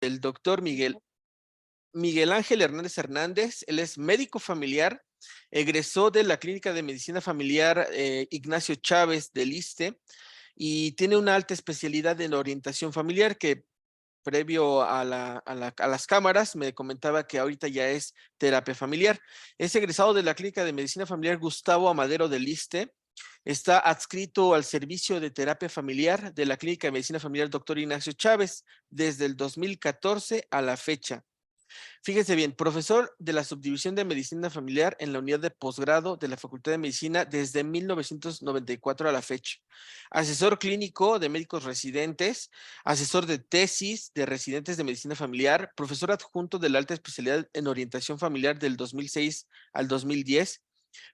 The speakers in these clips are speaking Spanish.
del doctor Miguel Ángel Hernández Hernández. Él es médico familiar, egresó de la Clínica de Medicina Familiar Ignacio Chávez del ISSSTE y tiene una alta especialidad en orientación familiar que previo a las cámaras me comentaba que ahorita ya es terapia familiar. Es egresado de la Clínica de Medicina Familiar Gustavo Amadero del ISSSTE. Está adscrito al servicio de terapia familiar de la Clínica de Medicina Familiar Dr. Ignacio Chávez desde el 2014 a la fecha. Fíjese bien, profesor de la Subdivisión de Medicina Familiar en la unidad de posgrado de la Facultad de Medicina desde 1994 a la fecha. Asesor clínico de médicos residentes, asesor de tesis de residentes de medicina familiar, profesor adjunto de la alta especialidad en orientación familiar del 2006 al 2010,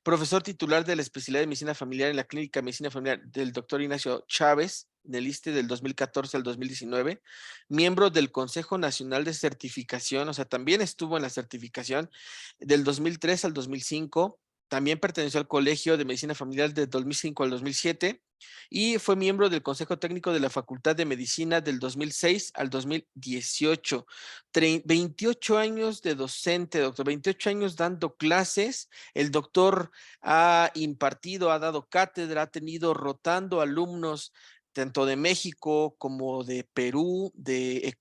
profesor titular de la especialidad de medicina familiar en la Clínica de Medicina Familiar del doctor Ignacio Chávez, del ISSSTE del 2014 al 2019, miembro del Consejo Nacional de Certificación, o sea, también estuvo en la certificación del 2003 al 2005, también perteneció al Colegio de Medicina Familiar del 2005 al 2007 y fue miembro del Consejo Técnico de la Facultad de Medicina del 2006 al 2018. 28 años de docente, doctor, 28 años dando clases. El doctor ha impartido, ha dado cátedra, ha tenido rotando alumnos tanto de México como de Perú, de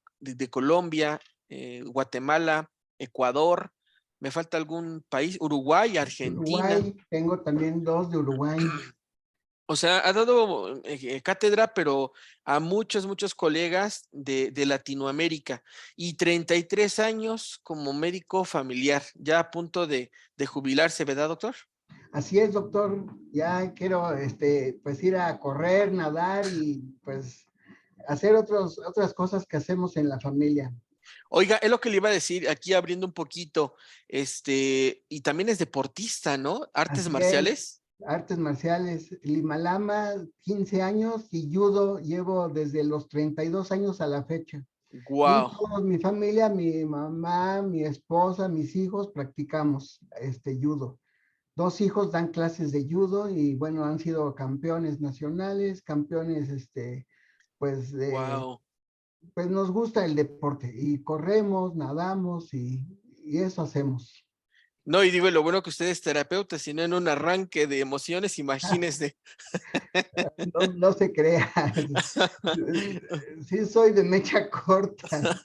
Colombia, Guatemala, Ecuador. ¿Me falta algún país? Uruguay, Argentina. Uruguay, tengo también dos de Uruguay. O sea, ha dado cátedra, pero a muchos colegas de Latinoamérica y 33 años como médico familiar, ya a punto de jubilarse, ¿verdad, doctor? Así es, doctor. Ya quiero, pues ir a correr, nadar y pues hacer otras cosas que hacemos en la familia. Oiga, es lo que le iba a decir, aquí abriendo un poquito, y también es deportista, ¿no? Artes Así es, marciales. artes marciales, Limalama, 15 años y judo llevo desde los 32 años a la fecha. Y Wow. todos, mi familia, mi mamá, mi esposa, mis hijos practicamos judo. Dos hijos dan clases de judo y bueno, han sido campeones nacionales, campeones, pues, Wow. pues nos gusta el deporte y corremos, nadamos y eso hacemos. No, y digo, lo bueno que usted es terapeuta, si no en un arranque de emociones, imagínese. No, no se crea. Sí soy de mecha corta.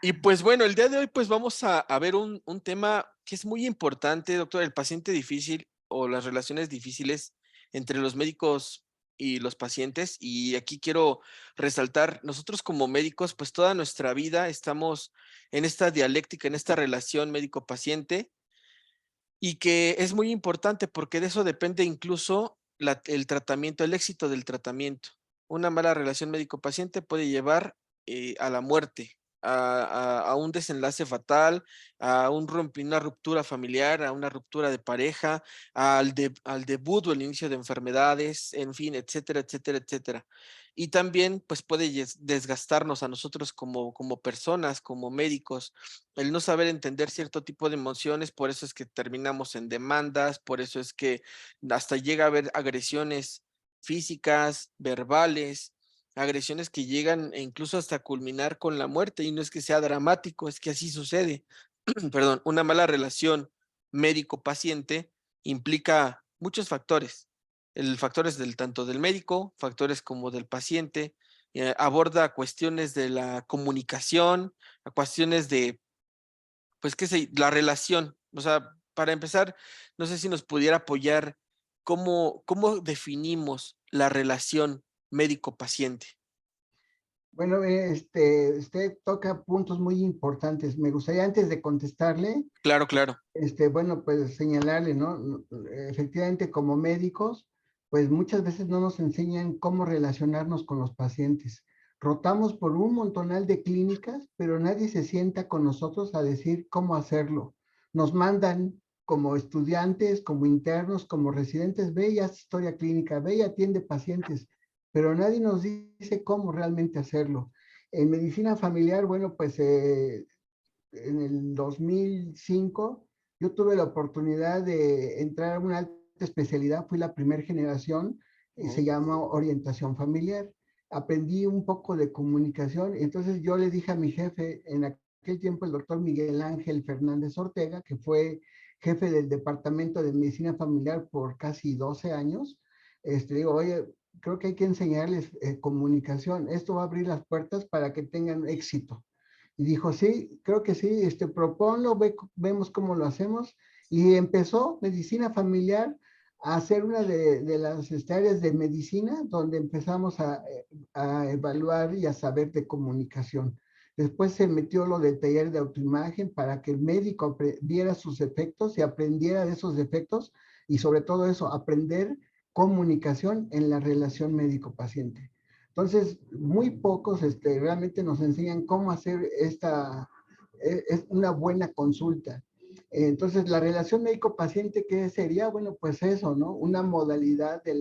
Y pues bueno, el día de hoy pues vamos a ver un tema que es muy importante, doctor, el paciente difícil o las relaciones difíciles entre los médicos y los pacientes. Y aquí quiero resaltar, nosotros como médicos pues toda nuestra vida estamos en esta dialéctica, en esta relación médico-paciente y que es muy importante porque de eso depende incluso el tratamiento, el éxito del tratamiento. Una mala relación médico-paciente puede llevar a la muerte, a un desenlace fatal, a una ruptura familiar, a una ruptura de pareja, al debut o el inicio de enfermedades, en fin, etcétera, etcétera, etcétera. Y también pues puede desgastarnos a nosotros como personas, como médicos, el no saber entender cierto tipo de emociones, por eso es que terminamos en demandas, por eso es que hasta llega a haber agresiones físicas, verbales, agresiones que llegan e incluso hasta culminar con la muerte, y no es que sea dramático, es que así sucede. Perdón, una mala relación médico-paciente implica muchos factores. El factores del tanto del médico, factores como del paciente, aborda cuestiones de la comunicación, a cuestiones de pues qué sé, la relación. O sea, para empezar, no sé si nos pudiera apoyar cómo definimos la relación médico-paciente. Bueno, usted toca puntos muy importantes. Me gustaría antes de contestarle, Claro, claro. bueno, pues señalarle, ¿no? Efectivamente, como médicos, pues muchas veces no nos enseñan cómo relacionarnos con los pacientes. Rotamos por un montonal de clínicas, pero nadie se sienta con nosotros a decir cómo hacerlo. Nos mandan como estudiantes, como internos, como residentes, ve y haz historia clínica, ve y atiende pacientes, pero nadie nos dice cómo realmente hacerlo. En medicina familiar, bueno, pues en el 2005 yo tuve la oportunidad de entrar a una alta especialidad, fui la primera generación y se Oh, llama orientación familiar. aprendí un poco de comunicación. Entonces yo le dije a mi jefe, en aquel tiempo el doctor Miguel Ángel Fernández Ortega, que fue jefe del Departamento de Medicina Familiar por casi 12 años, digo, oye, creo que hay que enseñarles comunicación. Esto va a abrir las puertas para que tengan éxito. Y dijo, sí, creo que sí, proponlo, vemos cómo lo hacemos. Y empezó medicina familiar a hacer una de las áreas de medicina donde empezamos a evaluar y a saber de comunicación. Después se metió lo del taller de autoimagen para que el médico viera sus efectos y aprendiera de esos efectos y sobre todo eso, aprender comunicación en la relación médico-paciente. Entonces, muy pocos realmente nos enseñan cómo hacer es una buena consulta. Entonces, la relación médico-paciente, ¿qué sería? Bueno, pues eso, ¿no? Una modalidad de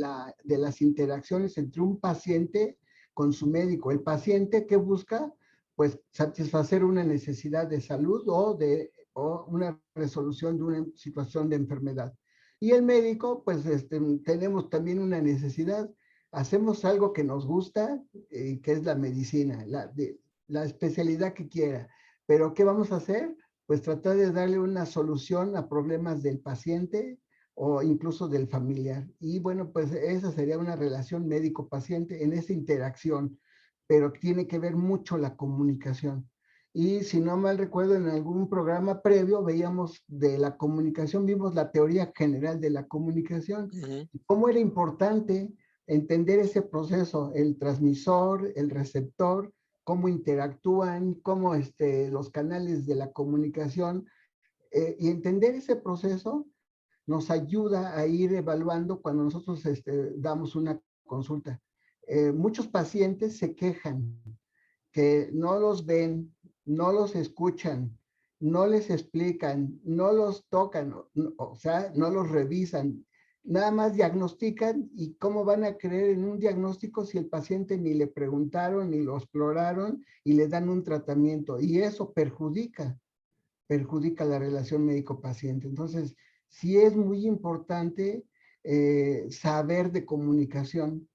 las interacciones entre un paciente con su médico. El paciente, ¿qué busca? Pues satisfacer una necesidad de salud o una resolución de una situación de enfermedad. Y el médico, pues tenemos también una necesidad. Hacemos algo que nos gusta, que es la medicina, la especialidad que quiera. Pero ¿qué vamos a hacer? Pues tratar de darle una solución a problemas del paciente o incluso del familiar. Y bueno, pues esa sería una relación médico-paciente en esa interacción, pero tiene que ver mucho la comunicación. Y si no mal recuerdo, en algún programa previo veíamos de la comunicación, vimos la teoría general de la comunicación, y cómo era importante entender ese proceso, el transmisor, el receptor, cómo interactúan, cómo los canales de la comunicación, y entender ese proceso nos ayuda a ir evaluando cuando nosotros damos una consulta. Muchos pacientes se quejan que no los ven, no los escuchan, no les explican, no los tocan, o sea, no los revisan, nada más diagnostican. Y cómo van a creer en un diagnóstico si el paciente ni le preguntaron, ni lo exploraron y le dan un tratamiento. Y eso perjudica la relación médico-paciente. Entonces, sí es muy importante saber de comunicación.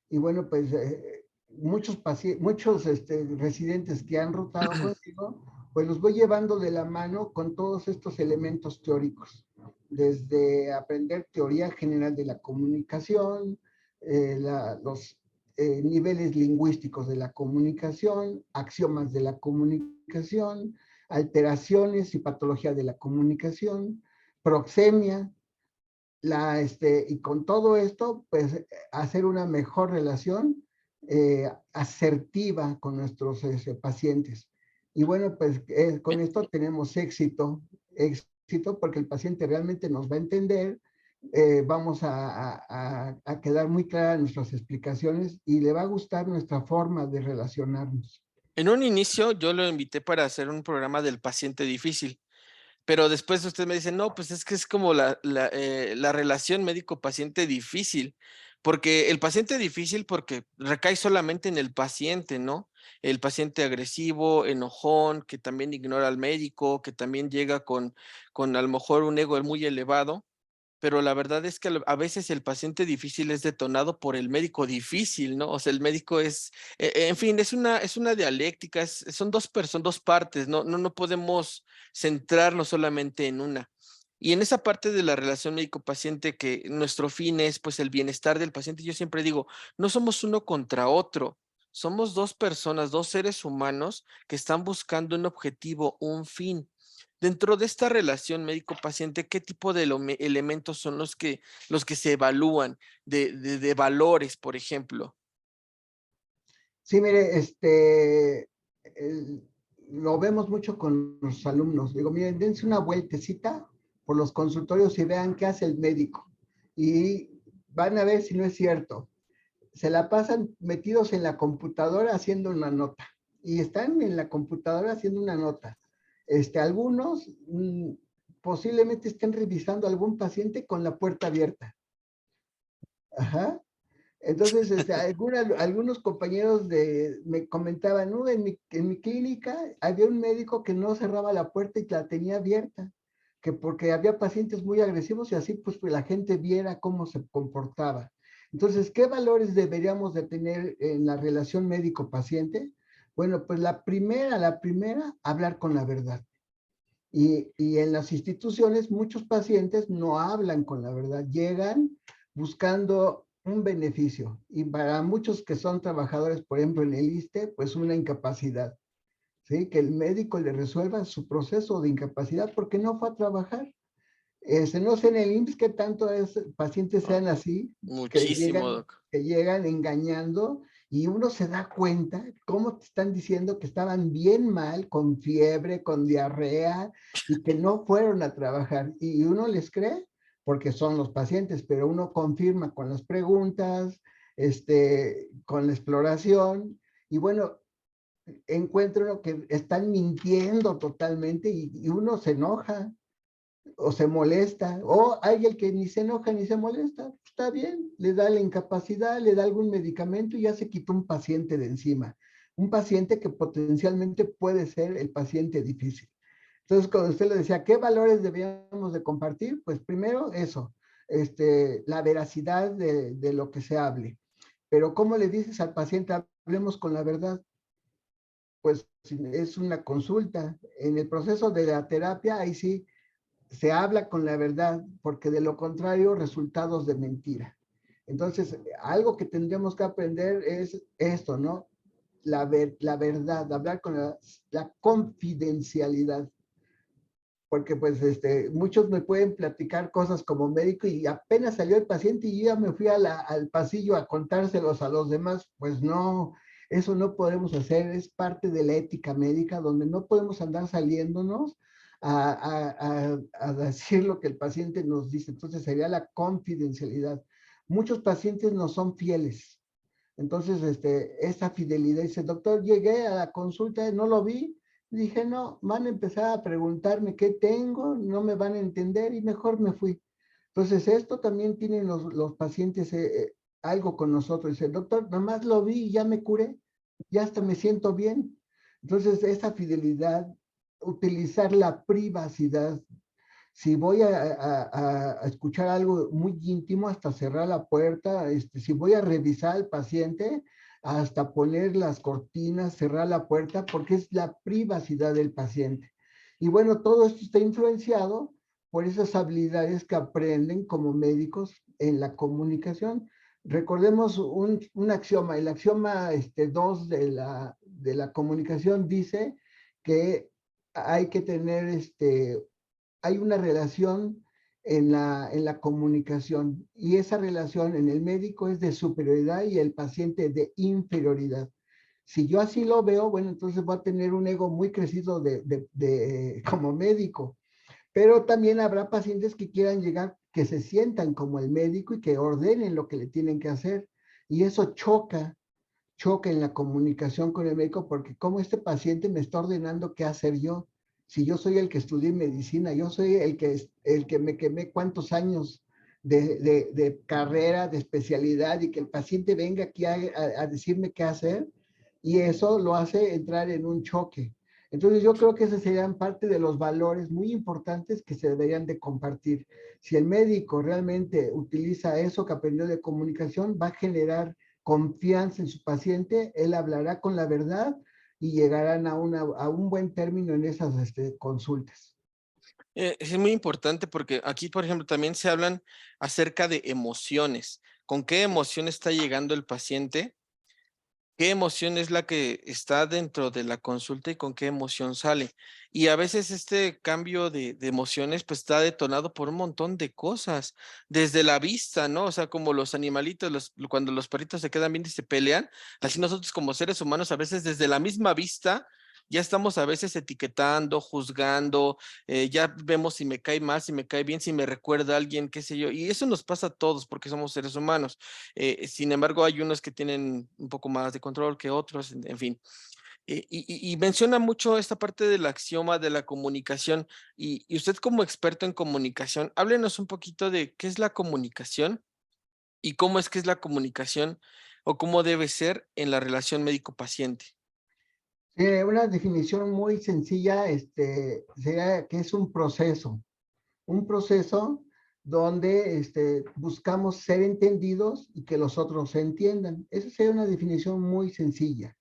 Y bueno, pues muchos residentes que han rotado conmigo, pues los voy llevando de la mano con todos estos elementos teóricos, desde aprender teoría general de la comunicación, los niveles lingüísticos de la comunicación, axiomas de la comunicación, alteraciones y patología de la comunicación, proxemia, y con todo esto, pues hacer una mejor relación asertiva con nuestros pacientes. Y bueno, pues con esto tenemos éxito porque el paciente realmente nos va a entender, vamos a quedar muy claras nuestras explicaciones y le va a gustar nuestra forma de relacionarnos. En un inicio yo lo invité para hacer un programa del paciente difícil, pero después usted me dice, no, pues es que es como la relación médico-paciente difícil, porque el paciente difícil porque recae solamente en el paciente, ¿no? El paciente agresivo, enojón, que también ignora al médico, que también llega con a lo mejor un ego muy elevado, pero la verdad es que a veces el paciente difícil es detonado por el médico difícil, ¿no? O sea, el médico es, en fin, es una dialéctica, son dos personas, dos partes, no podemos centrarnos solamente en una. Y en esa parte de la relación médico-paciente, que nuestro fin es pues el bienestar del paciente, yo siempre digo, no somos uno contra otro, somos dos personas, dos seres humanos que están buscando un objetivo, un fin. Dentro de esta relación médico-paciente, ¿qué tipo de elementos son los que se evalúan de valores, por ejemplo? Sí, mire, lo vemos mucho con los alumnos. Digo, miren, dense una vueltecita por los consultorios y vean qué hace el médico. Y van a ver si no es cierto. Se la pasan metidos en la computadora haciendo una nota. Y están en la computadora haciendo una nota. Algunos posiblemente estén revisando a algún paciente con la puerta abierta. Ajá. Entonces, algunos compañeros me comentaban, ¿no? En mi clínica había un médico que no cerraba la puerta y la tenía abierta, que porque había pacientes muy agresivos y así pues la gente viera cómo se comportaba. Entonces, ¿qué valores deberíamos de tener en la relación médico-paciente? Bueno, pues la primera, hablar con la verdad. Y en las instituciones muchos pacientes no hablan con la verdad, llegan buscando un beneficio. Y para muchos que son trabajadores, por ejemplo, en el ISSSTE, pues una incapacidad, ¿sí? Que el médico le resuelva su proceso de incapacidad porque no fue a trabajar. No sé en el IMSS qué tanto pacientes Ah, sean así, muchísimo, Doc. que llegan engañando y uno se da cuenta cómo te están diciendo que estaban bien mal, con fiebre, con diarrea y que no fueron a trabajar. Y uno les cree porque son los pacientes, pero uno confirma con las preguntas, con la exploración y bueno, encuentro que están mintiendo totalmente y uno se enoja o se molesta, o hay el que ni se enoja ni se molesta, está bien, le da la incapacidad, le da algún medicamento y ya se quitó un paciente de encima, un paciente que potencialmente puede ser el paciente difícil. Entonces, cuando usted le decía, ¿qué valores debíamos de compartir? Pues primero eso, la veracidad de lo que se hable. Pero ¿cómo le dices al paciente, hablemos con la verdad? Pues es una consulta. En el proceso de la terapia, ahí sí, se habla con la verdad, porque de lo contrario, resultados de mentira. Entonces, algo que tendríamos que aprender es esto, ¿no? La verdad, hablar con la confidencialidad, porque pues muchos me pueden platicar cosas como médico y apenas salió el paciente y yo ya me fui al pasillo a contárselos a los demás, pues no, eso no podemos hacer, es parte de la ética médica donde no podemos andar saliéndonos a decir lo que el paciente nos dice, entonces sería la confidencialidad. Muchos pacientes no son fieles, entonces esa fidelidad, dice, doctor, llegué a la consulta, no lo vi, dije, no, van a empezar a preguntarme qué tengo, no me van a entender y mejor me fui. Entonces, esto también tienen los pacientes algo con nosotros. Dice, doctor, nada más lo vi y ya me curé, ya hasta me siento bien. Entonces, esa fidelidad, utilizar la privacidad. Si voy a escuchar algo muy íntimo, hasta cerrar la puerta, si voy a revisar al paciente, hasta poner las cortinas, cerrar la puerta, porque es la privacidad del paciente. Y bueno, todo esto está influenciado por esas habilidades que aprenden como médicos en la comunicación. Recordemos un axioma, el axioma 2 de la comunicación dice que hay que tener hay una relación en la comunicación y esa relación en el médico es de superioridad y el paciente de inferioridad. Si yo así lo veo, bueno, entonces voy a tener un ego muy crecido como médico, pero también habrá pacientes que quieran llegar, que se sientan como el médico y que ordenen lo que le tienen que hacer. Y eso choca en la comunicación con el médico porque como este paciente me está ordenando qué hacer yo. Si yo soy el que estudié medicina, yo soy el que me quemé cuántos años de carrera, de especialidad y que el paciente venga aquí a decirme qué hacer y eso lo hace entrar en un choque. Entonces yo creo que esos serían parte de los valores muy importantes que se deberían de compartir. Si el médico realmente utiliza eso que aprendió de comunicación, va a generar confianza en su paciente, él hablará con la verdad y llegarán a un buen término en esas consultas. Es muy importante porque aquí, por ejemplo, también se hablan acerca de emociones. ¿Con qué emoción está llegando el paciente? ¿Qué emoción es la que está dentro de la consulta y con qué emoción sale? Y a veces este cambio de emociones pues está detonado por un montón de cosas, desde la vista, ¿no? O sea, como los animalitos, cuando los perritos se quedan viendo y se pelean, así nosotros como seres humanos a veces desde la misma vista ya estamos a veces etiquetando, juzgando, ya vemos si me cae mal, si me cae bien, si me recuerda a alguien, qué sé yo, y eso nos pasa a todos porque somos seres humanos. Sin embargo, hay unos que tienen un poco más de control que otros, en fin. Y menciona mucho esta parte del axioma de la comunicación. Y usted como experto en comunicación, háblenos un poquito de qué es la comunicación y cómo es que es la comunicación o cómo debe ser en la relación médico-paciente. Una definición muy sencilla sería que es un proceso donde buscamos ser entendidos y que los otros se entiendan. Esa sería una definición muy sencilla.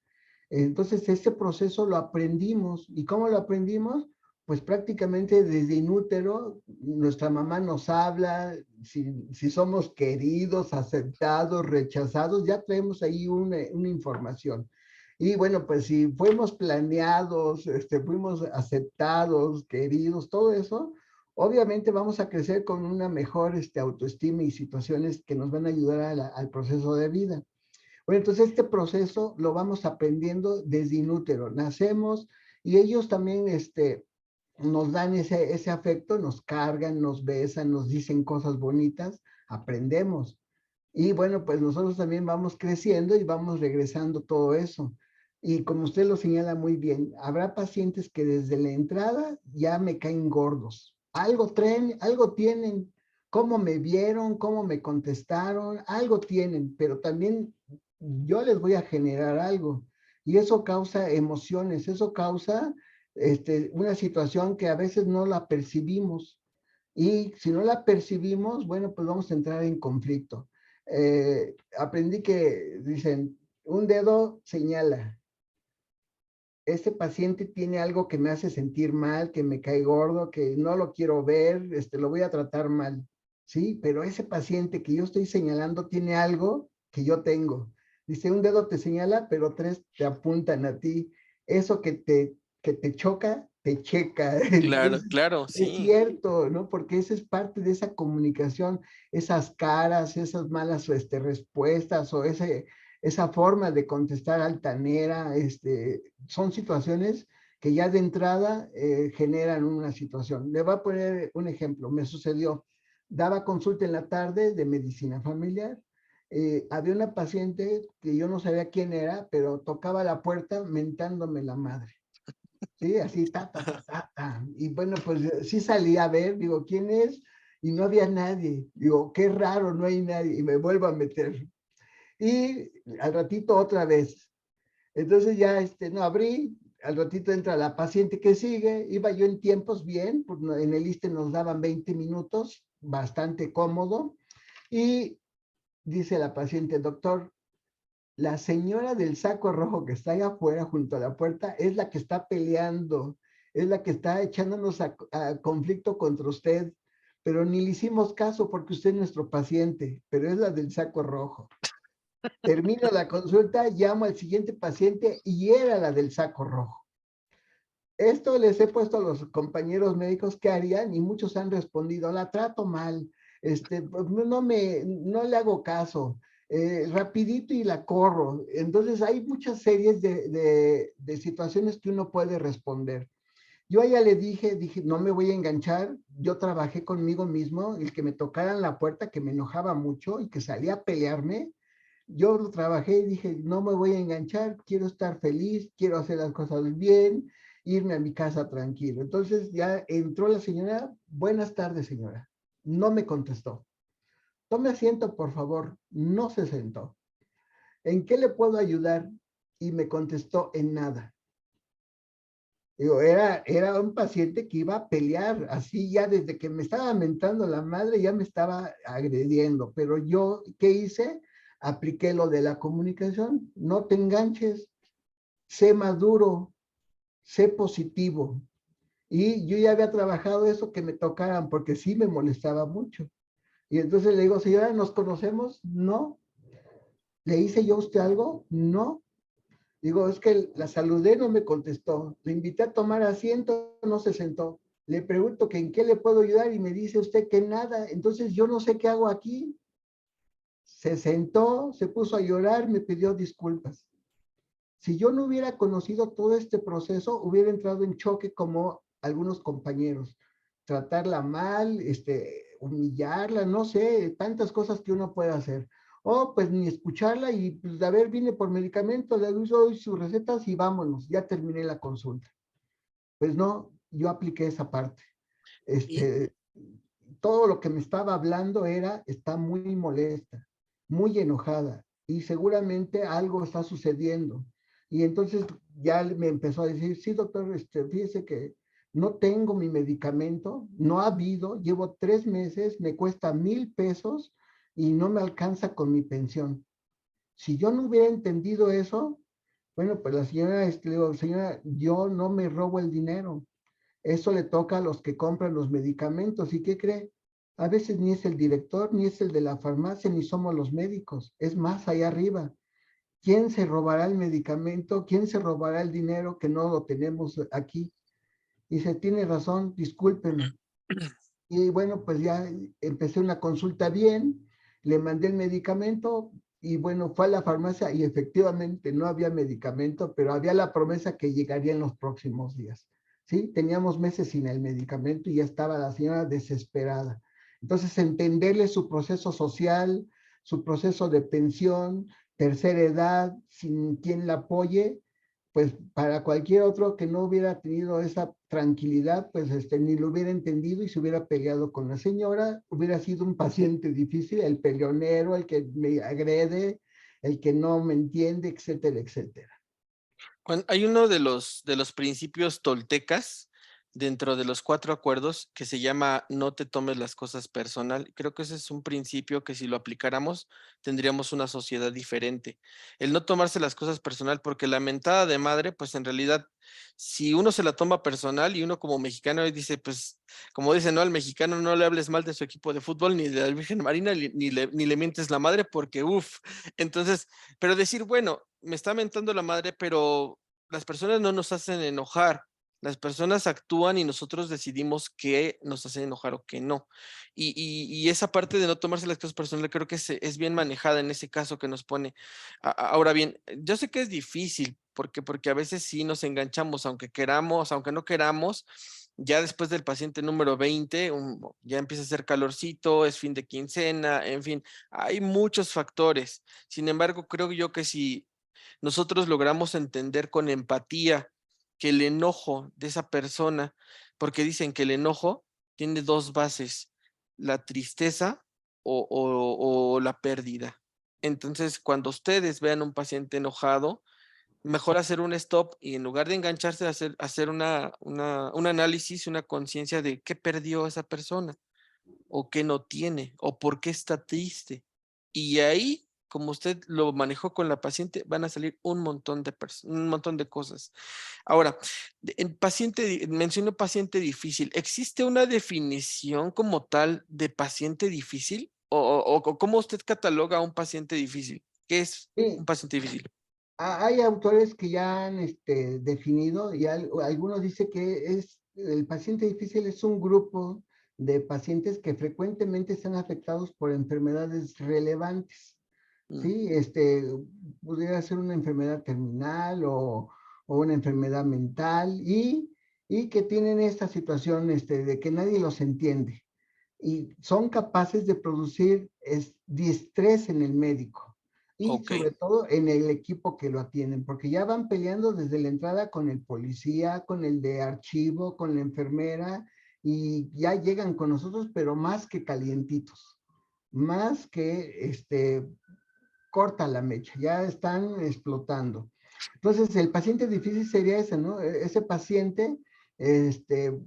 Entonces, este proceso lo aprendimos. ¿Y cómo lo aprendimos? Pues prácticamente desde inútero, nuestra mamá nos habla, si somos queridos, aceptados, rechazados, ya traemos ahí una información. Y bueno, pues si fuimos planeados, fuimos aceptados, queridos, todo eso, obviamente vamos a crecer con una mejor autoestima y situaciones que nos van a ayudar al proceso de vida. Bueno, entonces este proceso lo vamos aprendiendo desde inútero. Nacemos y ellos también nos dan ese afecto, nos cargan, nos besan, nos dicen cosas bonitas, aprendemos. Y bueno, pues nosotros también vamos creciendo y vamos regresando todo eso. Y como usted lo señala muy bien, habrá pacientes que desde la entrada ya me caen gordos. Algo traen, algo tienen, cómo me vieron, cómo me contestaron, algo tienen, pero también yo les voy a generar algo. Y eso causa emociones, eso causa una situación que a veces no la percibimos. Y si no la percibimos, bueno, pues vamos a entrar en conflicto. Aprendí que dicen, un dedo señala, este paciente tiene algo que me hace sentir mal, que me cae gordo, que no lo quiero ver, lo voy a tratar mal, ¿sí? Pero ese paciente que yo estoy señalando tiene algo que yo tengo. Dice, un dedo te señala, pero tres te apuntan a ti. Eso que te choca, te checa. Claro, Entonces, claro, es sí. cierto, ¿no? Porque esa es parte de esa comunicación, esas caras, esas malas respuestas o esa forma de contestar altanera, son situaciones que ya de entrada generan una situación. Le voy a poner un ejemplo, me sucedió, daba consulta en la tarde de medicina familiar, había una paciente que yo no sabía quién era, pero tocaba la puerta mentándome la madre. Sí, así, ta, ta, ta, ta, ta. Y bueno, pues sí salí a ver, digo, ¿quién es? Y no había nadie. Digo, qué raro, no hay nadie. Y me vuelvo a meter. Y al ratito otra vez. Entonces ya no abrí, al ratito entra la paciente que sigue, iba yo en tiempos bien, pues en el ISSSTE nos daban 20 minutos, bastante cómodo, y dice la paciente, doctor, la señora del saco rojo que está allá afuera junto a la puerta es la que está peleando, es la que está echándonos a conflicto contra usted, pero ni le hicimos caso porque usted es nuestro paciente, pero es la del saco rojo. Termino la consulta, llamo al siguiente paciente y era la del saco rojo. Esto les he puesto a los compañeros médicos que harían y muchos han respondido, la trato mal, pues, no le hago caso, rapidito y la corro. Entonces hay muchas series de situaciones que uno puede responder. Yo a ella le dije, no me voy a enganchar, yo trabajé conmigo mismo, el que me tocaran la puerta, que me enojaba mucho y que salía a pelearme, yo lo trabajé y dije, no me voy a enganchar, quiero estar feliz, quiero hacer las cosas bien, irme a mi casa tranquilo. Entonces ya entró la señora, buenas tardes señora, no me contestó. Tome asiento, por favor, no se sentó. ¿En qué le puedo ayudar? Y me contestó en nada. Digo, era un paciente que iba a pelear, así ya desde que me estaba mentando la madre, ya me estaba agrediendo, pero yo, ¿qué hice? Apliqué lo de la comunicación, no te enganches, sé maduro, sé positivo. Y yo ya había trabajado eso que me tocaran, porque sí me molestaba mucho. Y entonces le digo, señora, ¿nos conocemos? No. ¿Le hice yo a usted algo? No. Digo, es que la saludé, no me contestó. Le invité a tomar asiento, no se sentó. Le pregunto que en qué le puedo ayudar y me dice usted que nada. Entonces yo no sé qué hago aquí. Se sentó, se puso a llorar, me pidió disculpas. Si yo no hubiera conocido todo este proceso, hubiera entrado en choque como algunos compañeros. Tratarla mal, humillarla, no sé, tantas cosas que uno puede hacer. O pues ni escucharla y pues a ver, vine por medicamento, le doy sus recetas y vámonos, ya terminé la consulta. Pues no, yo apliqué esa parte. Y Este, todo lo que me estaba hablando está muy molesta, muy enojada y seguramente algo está sucediendo. Y entonces ya me empezó a decir, sí, doctor, fíjese que no tengo mi medicamento, no ha habido, llevo 3 meses, me cuesta 1,000 pesos y no me alcanza con mi pensión. Si yo no hubiera entendido eso, bueno, pues la señora, le digo, señora, yo no me robo el dinero. Eso le toca a los que compran los medicamentos. ¿Y qué cree? A veces ni es el director, ni es el de la farmacia, ni somos los médicos. Es más allá arriba. ¿Quién se robará el medicamento? ¿Quién se robará el dinero que no lo tenemos aquí? Y se tiene razón, discúlpeme. Y bueno, pues ya empecé una consulta bien, le mandé el medicamento y bueno, fue a la farmacia y efectivamente no había medicamento, pero había la promesa que llegaría en los próximos días. ¿Sí? Teníamos meses sin el medicamento y ya estaba la señora desesperada. Entonces, entenderle su proceso social, su proceso de pensión, tercera edad, sin quien la apoye, pues para cualquier otro que no hubiera tenido esa tranquilidad, pues ni lo hubiera entendido y se hubiera peleado con la señora, hubiera sido un paciente difícil, el peleonero, el que me agrede, el que no me entiende, etcétera, etcétera. Hay uno de los principios toltecas dentro de los 4 acuerdos que se llama no te tomes las cosas personal. Creo que ese es un principio que si lo aplicáramos tendríamos una sociedad diferente. El no tomarse las cosas personal, porque la mentada de madre, pues en realidad, si uno se la toma personal y uno como mexicano dice, pues, como dice, no, al mexicano no le hables mal de su equipo de fútbol, ni de la Virgen Marina, ni le mientes la madre, porque uff. Entonces, pero decir, bueno, me está mentando la madre, pero las personas no nos hacen enojar. Las personas actúan y nosotros decidimos qué nos hace enojar o qué no. Y esa parte de no tomarse las cosas personales creo que es bien manejada en ese caso que nos pone. Ahora bien, yo sé que es difícil porque a veces sí nos enganchamos, aunque queramos, aunque no queramos, ya después del paciente número 20, ya empieza a hacer calorcito, es fin de quincena, en fin, hay muchos factores. Sin embargo, creo yo que si nosotros logramos entender con empatía que el enojo de esa persona, porque dicen que el enojo tiene dos bases, la tristeza o la pérdida. Entonces, cuando ustedes vean un paciente enojado, mejor hacer un stop y en lugar de engancharse, hacer un análisis, una conciencia de qué perdió esa persona o qué no tiene o por qué está triste. Y ahí, como usted lo manejó con la paciente, van a salir un montón de cosas. Ahora, en menciono paciente difícil. ¿Existe una definición como tal de paciente difícil? ¿O cómo usted cataloga a un paciente difícil? ¿Qué es un Sí, paciente difícil? hay autores que ya han definido y algunos dicen que el paciente difícil es un grupo de pacientes que frecuentemente están afectados por enfermedades relevantes. Mm, Sí, pudiera ser una enfermedad terminal o una enfermedad mental y que tienen esta situación de que nadie los entiende y son capaces de producir distrés en el médico y ok. sobre todo en el equipo que lo atienden, porque ya van peleando desde la entrada con el policía, con el de archivo, con la enfermera y ya llegan con nosotros, pero más que calientitos, más que corta la mecha, ya están explotando. Entonces, el paciente difícil sería ese, ¿no? Ese paciente, este,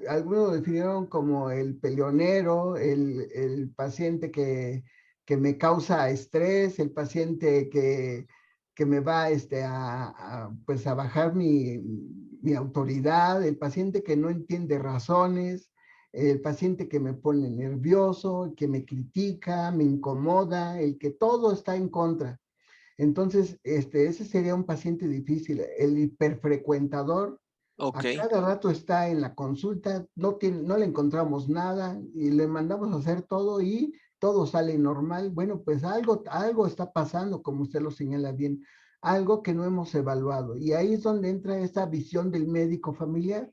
algunos lo definieron como el peleonero, el paciente que me causa estrés, el paciente que me va pues a bajar mi autoridad, el paciente que no entiende razones, el paciente que me pone nervioso, el que me critica, me incomoda, el que todo está en contra. Entonces, ese sería un paciente difícil. El hiperfrecuentador, Ok. a cada rato está en la consulta, no le encontramos nada y le mandamos a hacer todo y todo sale normal. Bueno, pues algo está pasando, como usted lo señala bien, algo que no hemos evaluado. Y ahí es donde entra esa visión del médico familiar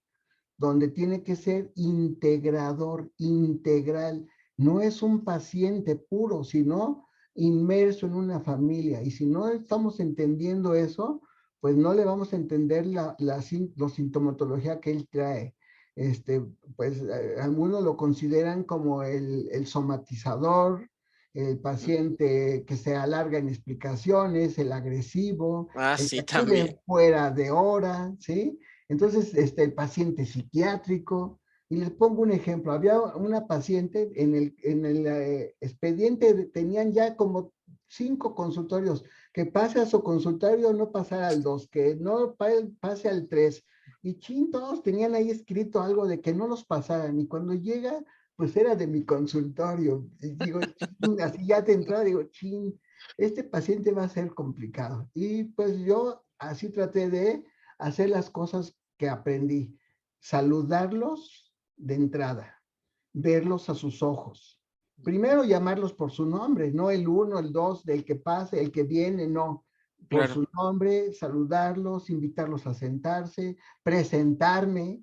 donde tiene que ser integrador, integral. No es un paciente puro, sino inmerso en una familia. Y si no estamos entendiendo eso, pues no le vamos a entender la sintomatología que él trae. Pues algunos lo consideran como el somatizador, el paciente que se alarga en explicaciones, el agresivo, Ah, el sí, que acude también. fuera de hora, ¿sí? Entonces, el paciente psiquiátrico, y les pongo un ejemplo, había una paciente en el expediente, tenían ya como 5 consultorios, que pase a su consultorio, no pasar al 2, que no pase al 3, y chin, todos tenían ahí escrito algo de que no los pasaran, y cuando llega, pues era de mi consultorio, y digo, chin, así ya de entrada, digo, chin, este paciente va a ser complicado, y pues yo así traté de hacer las cosas que aprendí, saludarlos de entrada, verlos a sus ojos. Primero llamarlos por su nombre, no el uno, el dos, del que pase, el que viene, no. Por Claro, su nombre, saludarlos, invitarlos a sentarse, presentarme,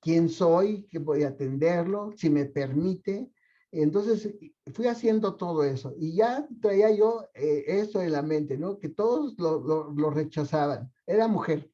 quién soy, que voy a atenderlo, si me permite. Entonces fui haciendo todo eso y ya traía yo eso en la mente, ¿no? Que todos lo rechazaban. Era mujer.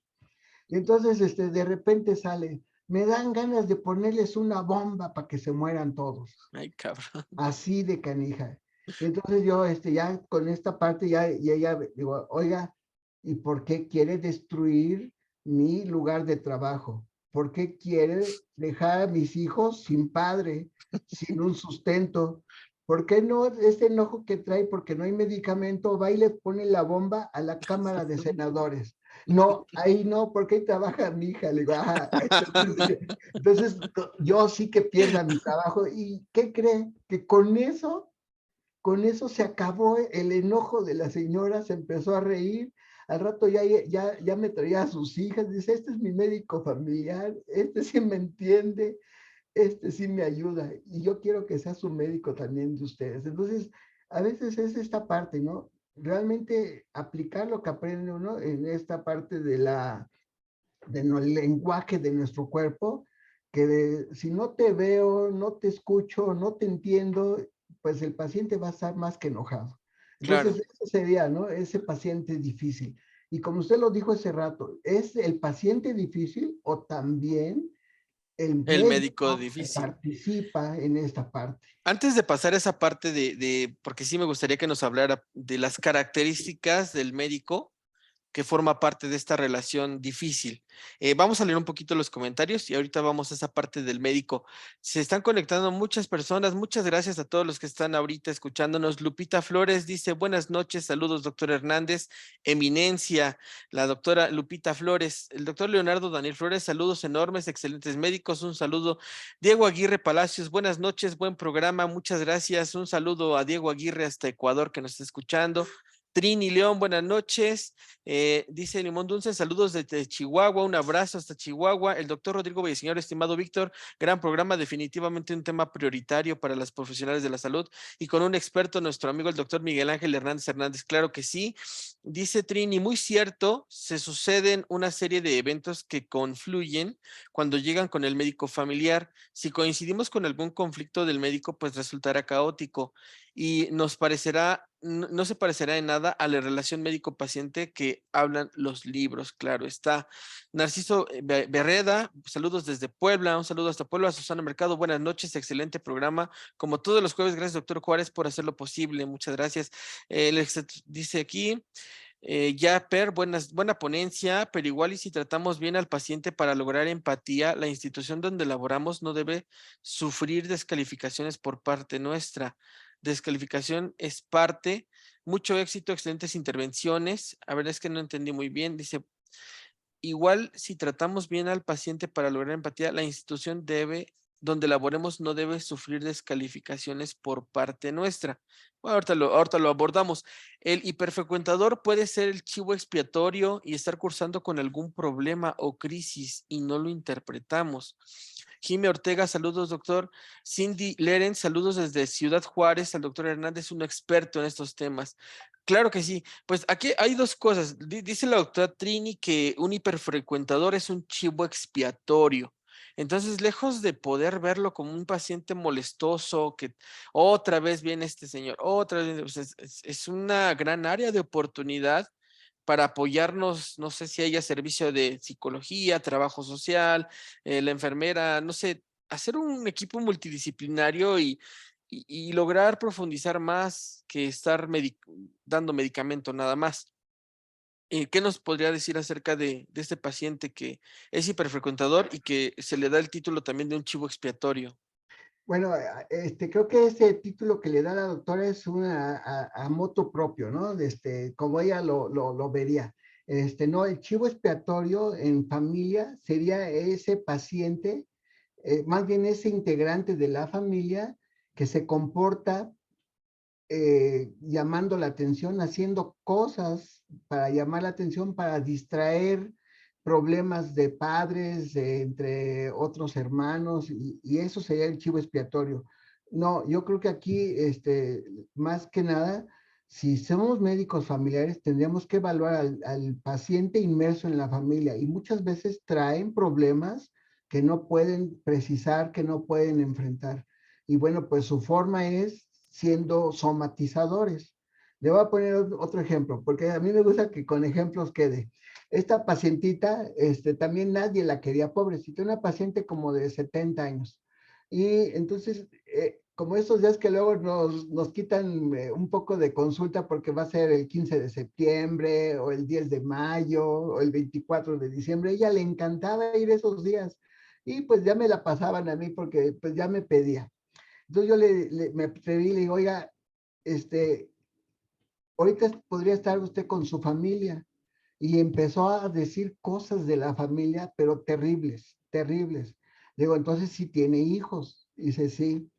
Y entonces, de repente sale, me dan ganas de ponerles una bomba para que se mueran todos, ay, cabrón. así de canija. Y entonces yo, ya con esta parte, ya, y ella, digo, oiga, ¿y por qué quiere destruir mi lugar de trabajo? ¿Por qué quiere dejar a mis hijos sin padre, sin un sustento? ¿Por qué no este enojo que trae porque no hay medicamento va y le pone la bomba a la Cámara de Senadores? No, ahí no, porque ahí trabaja mi hija. Le digo, ajá. Entonces, yo sí que pierda mi trabajo. ¿Y qué cree? Que con eso se acabó el enojo de la señora, se empezó a reír. Al rato ya me traía a sus hijas, dice, este es mi médico familiar, este sí me entiende, este sí me ayuda, y yo quiero que sea su médico también de ustedes. Entonces, a veces es esta parte, ¿no? Realmente aplicar lo que aprende uno en esta parte del lenguaje de nuestro cuerpo, que si no te veo, no te escucho, no te entiendo, pues el paciente va a estar más que enojado. Claro. Entonces, ese sería, ¿no? Ese paciente difícil. Y como usted lo dijo hace rato, ¿es el paciente difícil o también el El médico médico que difícil. participa en esta parte? Antes de pasar a esa parte porque sí me gustaría que nos hablara de las características del médico que forma parte de esta relación difícil. Vamos a leer un poquito los comentarios y ahorita vamos a esa parte del médico. Se están conectando muchas personas. Muchas gracias a todos los que están ahorita escuchándonos. Lupita Flores dice, buenas noches, saludos, doctor Hernández. Eminencia, la doctora Lupita Flores. El doctor Leonardo Daniel Flores, saludos enormes, excelentes médicos. Un saludo. Diego Aguirre Palacios, buenas noches, buen programa. Muchas gracias. Un saludo a Diego Aguirre hasta Ecuador que nos está escuchando. Trini León, buenas noches. Dice Limón Dulce, saludos desde Chihuahua, un abrazo hasta Chihuahua. El doctor Rodrigo Villaseñor, estimado Víctor, gran programa, definitivamente un tema prioritario para los profesionales de la salud y con un experto, nuestro amigo el doctor Miguel Ángel Hernández Hernández, claro que sí. Dice Trini, muy cierto, se suceden una serie de eventos que confluyen cuando llegan con el médico familiar. Si coincidimos con algún conflicto del médico, pues resultará caótico y nos parecerá, no se parecerá en nada a la relación médico-paciente que hablan los libros, claro está. Narciso Berreda, saludos desde Puebla, un saludo hasta Puebla. Susana Mercado, buenas noches, excelente programa. Como todos los jueves, gracias doctor Juárez por hacerlo posible, muchas gracias. Dice aquí, ya, buena ponencia, pero igual y si tratamos bien al paciente para lograr empatía, la institución donde laboramos no debe sufrir descalificaciones por parte nuestra. Descalificación es parte, mucho éxito, excelentes intervenciones. A ver, es que no entendí muy bien. Dice, igual si tratamos bien al paciente para lograr empatía, la institución donde laboremos no debe sufrir descalificaciones por parte nuestra. Bueno, ahorita lo abordamos. El hiperfrecuentador puede ser el chivo expiatorio y estar cursando con algún problema o crisis y no lo interpretamos. Jimmy Ortega, saludos, doctor. Cindy Leren, saludos desde Ciudad Juárez al doctor Hernández, un experto en estos temas. Claro que sí. Pues aquí hay dos cosas. Dice la doctora Trini que un hiperfrecuentador es un chivo expiatorio. Entonces, lejos de poder verlo como un paciente molestoso, que otra vez viene este señor, otra vez, pues es una gran área de oportunidad para apoyarnos, no sé si haya servicio de psicología, trabajo social, la enfermera, no sé, hacer un equipo multidisciplinario y lograr profundizar más que estar dando medicamento nada más. ¿Qué nos podría decir acerca de este paciente que es hiperfrecuentador y que se le da el título también de un chivo expiatorio? Bueno, creo que ese título que le da la doctora es una a motu propio, ¿no? Como ella lo vería. No, el chivo expiatorio en familia sería ese paciente, más bien ese integrante de la familia que se comporta llamando la atención, haciendo cosas para llamar la atención, para distraer problemas de padres, entre otros hermanos, y eso sería el chivo expiatorio. No, yo creo que aquí, más que nada, si somos médicos familiares, tendríamos que evaluar al paciente inmerso en la familia, y muchas veces traen problemas que no pueden precisar, que no pueden enfrentar. Y bueno, pues su forma es siendo somatizadores. Le voy a poner otro ejemplo, porque a mí me gusta que con ejemplos quede. Esta pacientita, también nadie la quería, pobrecita, una paciente como de 70 años. Y entonces, como estos días que luego nos quitan un poco de consulta porque va a ser el 15 de septiembre o el 10 de mayo o el 24 de diciembre, ella le encantaba ir esos días y pues ya me la pasaban a mí porque pues ya me pedía. Entonces yo me atreví y le digo, oiga, este, ahorita podría estar usted con su familia. Y empezó a decir cosas de la familia, pero terribles, terribles. Digo, entonces sí tiene hijos. Dice, sí.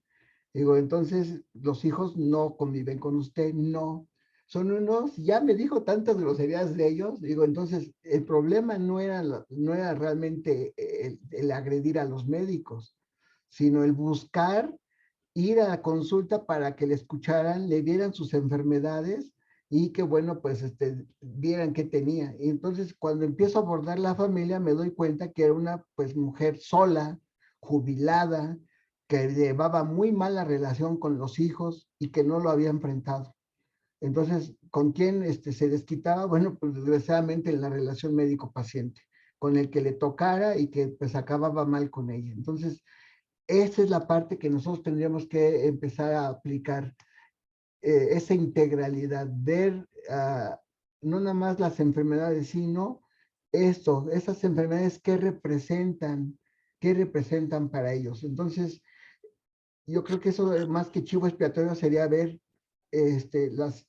Digo, entonces los hijos no conviven con usted, no. Son unos, ya me dijo tantas groserías de ellos. Digo, entonces el problema no era realmente el agredir a los médicos, sino el buscar ir a la consulta para que le escucharan, le vieran sus enfermedades y que bueno, pues vieran qué tenía. Y entonces cuando empiezo a abordar la familia me doy cuenta que era una pues mujer sola, jubilada, que llevaba muy mala relación con los hijos y que no lo había enfrentado. Entonces, ¿con quién se desquitaba? Bueno, pues desgraciadamente en la relación médico-paciente, con el que le tocara y que pues acababa mal con ella. Entonces, esa es la parte que nosotros tendríamos que empezar a aplicar, esa integralidad, ver no nada más las enfermedades, sino esas enfermedades qué representan para ellos. Entonces, yo creo que eso más que chivo expiatorio sería ver las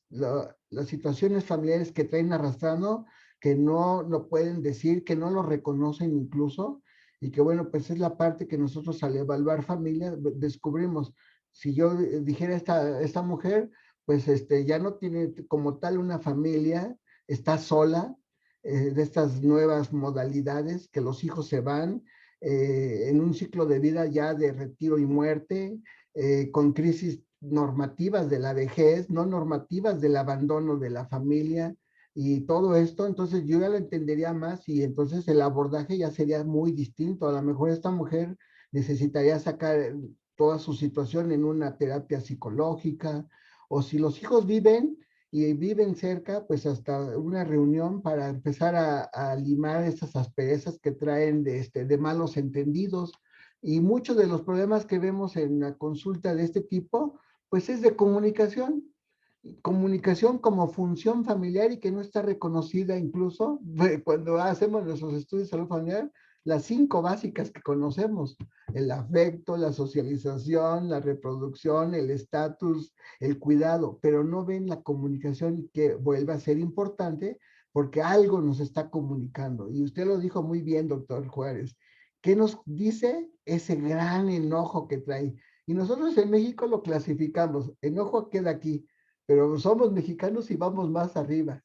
situaciones familiares que traen arrastrando, que no lo pueden decir, que no lo reconocen incluso, y que bueno, pues es la parte que nosotros al evaluar familia descubrimos. Si yo dijera esta mujer, pues ya no tiene como tal una familia, está sola, de estas nuevas modalidades, que los hijos se van en un ciclo de vida ya de retiro y muerte, con crisis normativas de la vejez, no normativas del abandono de la familia y todo esto, entonces yo ya lo entendería más y entonces el abordaje ya sería muy distinto. A lo mejor esta mujer necesitaría sacar toda su situación en una terapia psicológica, o si los hijos viven y viven cerca, pues hasta una reunión para empezar a limar esas asperezas que traen de malos entendidos. Y muchos de los problemas que vemos en la consulta de este tipo, pues es de comunicación como función familiar y que no está reconocida incluso cuando hacemos nuestros estudios de salud familiar, las 5 básicas que conocemos: el afecto, la socialización, la reproducción, el estatus, el cuidado, pero no ven la comunicación, que vuelve a ser importante porque algo nos está comunicando. Y usted lo dijo muy bien, doctor Juárez. ¿Qué nos dice ese gran enojo que trae? Y nosotros en México lo clasificamos, enojo queda aquí, pero somos mexicanos y vamos más arriba,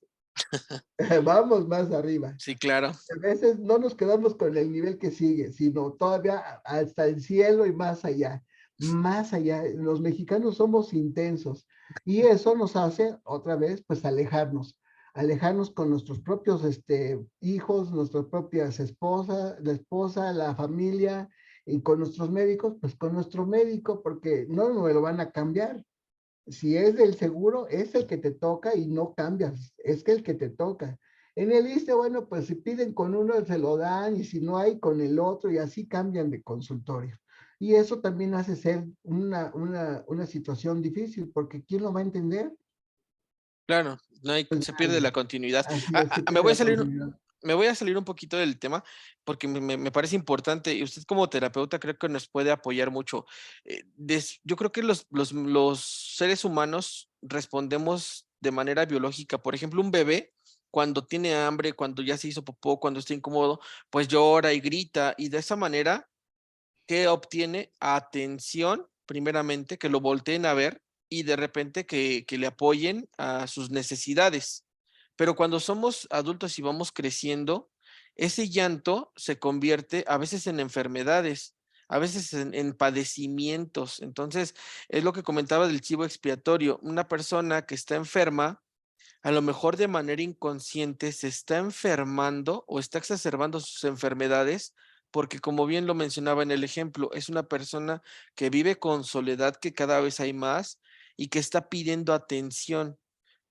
vamos más arriba. Sí, claro. A veces no nos quedamos con el nivel que sigue, sino todavía hasta el cielo y más allá. Más allá, los mexicanos somos intensos y eso nos hace otra vez pues alejarnos con nuestros propios hijos, nuestras propias esposas, la esposa, la familia, y con nuestros médicos, pues con nuestro médico, porque no me lo van a cambiar. Si es del seguro, es el que te toca y no cambias, es que el que te toca. En el ISSSTE, bueno, pues si piden con uno se lo dan y si no hay con el otro, y así cambian de consultorio. Y eso también hace ser una situación difícil, porque ¿quién lo va a entender? Claro, no hay, Pues se pierde nada, la continuidad. así es, se Me pierde voy a la salir, continuidad. me voy a salir un poquito del tema porque me parece importante y usted como terapeuta creo que nos puede apoyar mucho. Yo creo que los seres humanos respondemos de manera biológica. Por ejemplo, un bebé cuando tiene hambre, cuando ya se hizo popó, cuando está incómodo, pues llora y grita y de esa manera, ¿qué obtiene? Atención, primeramente, que lo volteen a ver y de repente que le apoyen a sus necesidades. Pero cuando somos adultos y vamos creciendo, ese llanto se convierte a veces en enfermedades, a veces en padecimientos. Entonces, es lo que comentaba del chivo expiatorio. Una persona que está enferma, a lo mejor de manera inconsciente se está enfermando o está exacerbando sus enfermedades porque como bien lo mencionaba en el ejemplo, es una persona que vive con soledad, que cada vez hay más y que está pidiendo atención,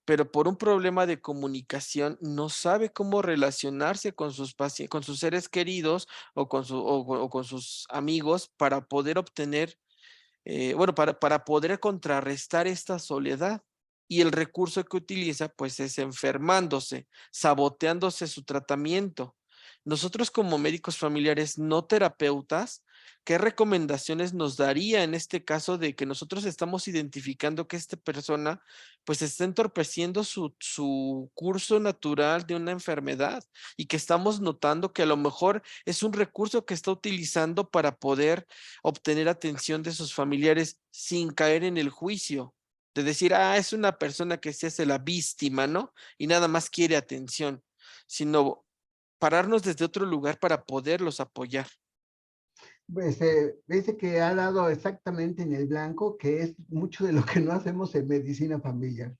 pero por un problema de comunicación no sabe cómo relacionarse con sus con sus seres queridos o con, o con sus amigos para poder obtener, bueno, para poder contrarrestar esta soledad. Y el recurso que utiliza, pues, es enfermándose, saboteándose su tratamiento. Nosotros como médicos familiares no terapeutas, ¿qué recomendaciones nos daría en este caso de que nosotros estamos identificando que esta persona pues está entorpeciendo su curso natural de una enfermedad y que estamos notando que a lo mejor es un recurso que está utilizando para poder obtener atención de sus familiares sin caer en el juicio, de decir, es una persona que se hace la víctima, ¿no? Y nada más quiere atención, sino pararnos desde otro lugar para poderlos apoyar. Pues, dice que ha dado exactamente en el blanco, que es mucho de lo que no hacemos en medicina familiar.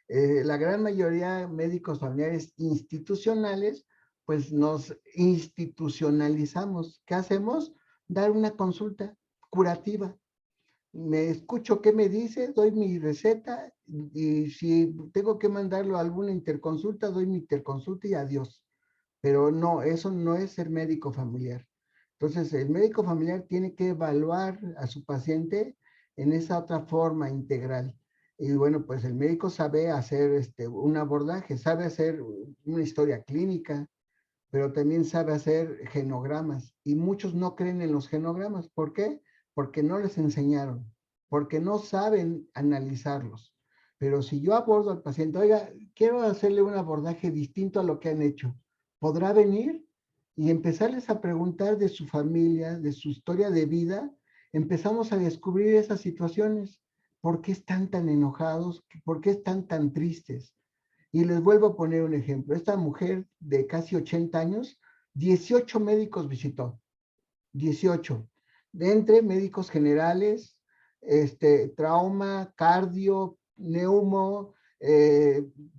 La gran mayoría de médicos familiares institucionales, pues nos institucionalizamos. ¿Qué hacemos? Dar una consulta curativa. Me escucho qué me dice, doy mi receta y si tengo que mandarlo a alguna interconsulta, doy mi interconsulta y adiós. Pero no, eso no es ser médico familiar. Entonces, el médico familiar tiene que evaluar a su paciente en esa otra forma integral. Y bueno, pues el médico sabe hacer un abordaje, sabe hacer una historia clínica, pero también sabe hacer genogramas. Y muchos no creen en los genogramas. ¿Por qué? Porque no les enseñaron, porque no saben analizarlos. Pero si yo abordo al paciente, oiga, quiero hacerle un abordaje distinto a lo que han hecho, ¿podrá venir? Y empezarles a preguntar de su familia, de su historia de vida, empezamos a descubrir esas situaciones. ¿Por qué están tan enojados? ¿Por qué están tan tristes? Y les vuelvo a poner un ejemplo. Esta mujer de casi 80 años, 18 médicos visitó, 18. De entre médicos generales, trauma, cardio, neumo,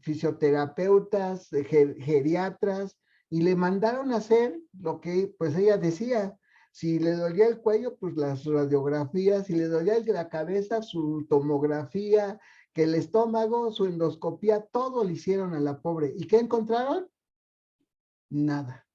fisioterapeutas, geriatras, y le mandaron a hacer lo que pues ella decía. Si le dolía el cuello, pues las radiografías, si le dolía la cabeza, su tomografía, que el estómago, su endoscopía, todo le hicieron a la pobre. ¿Y qué encontraron? Nada,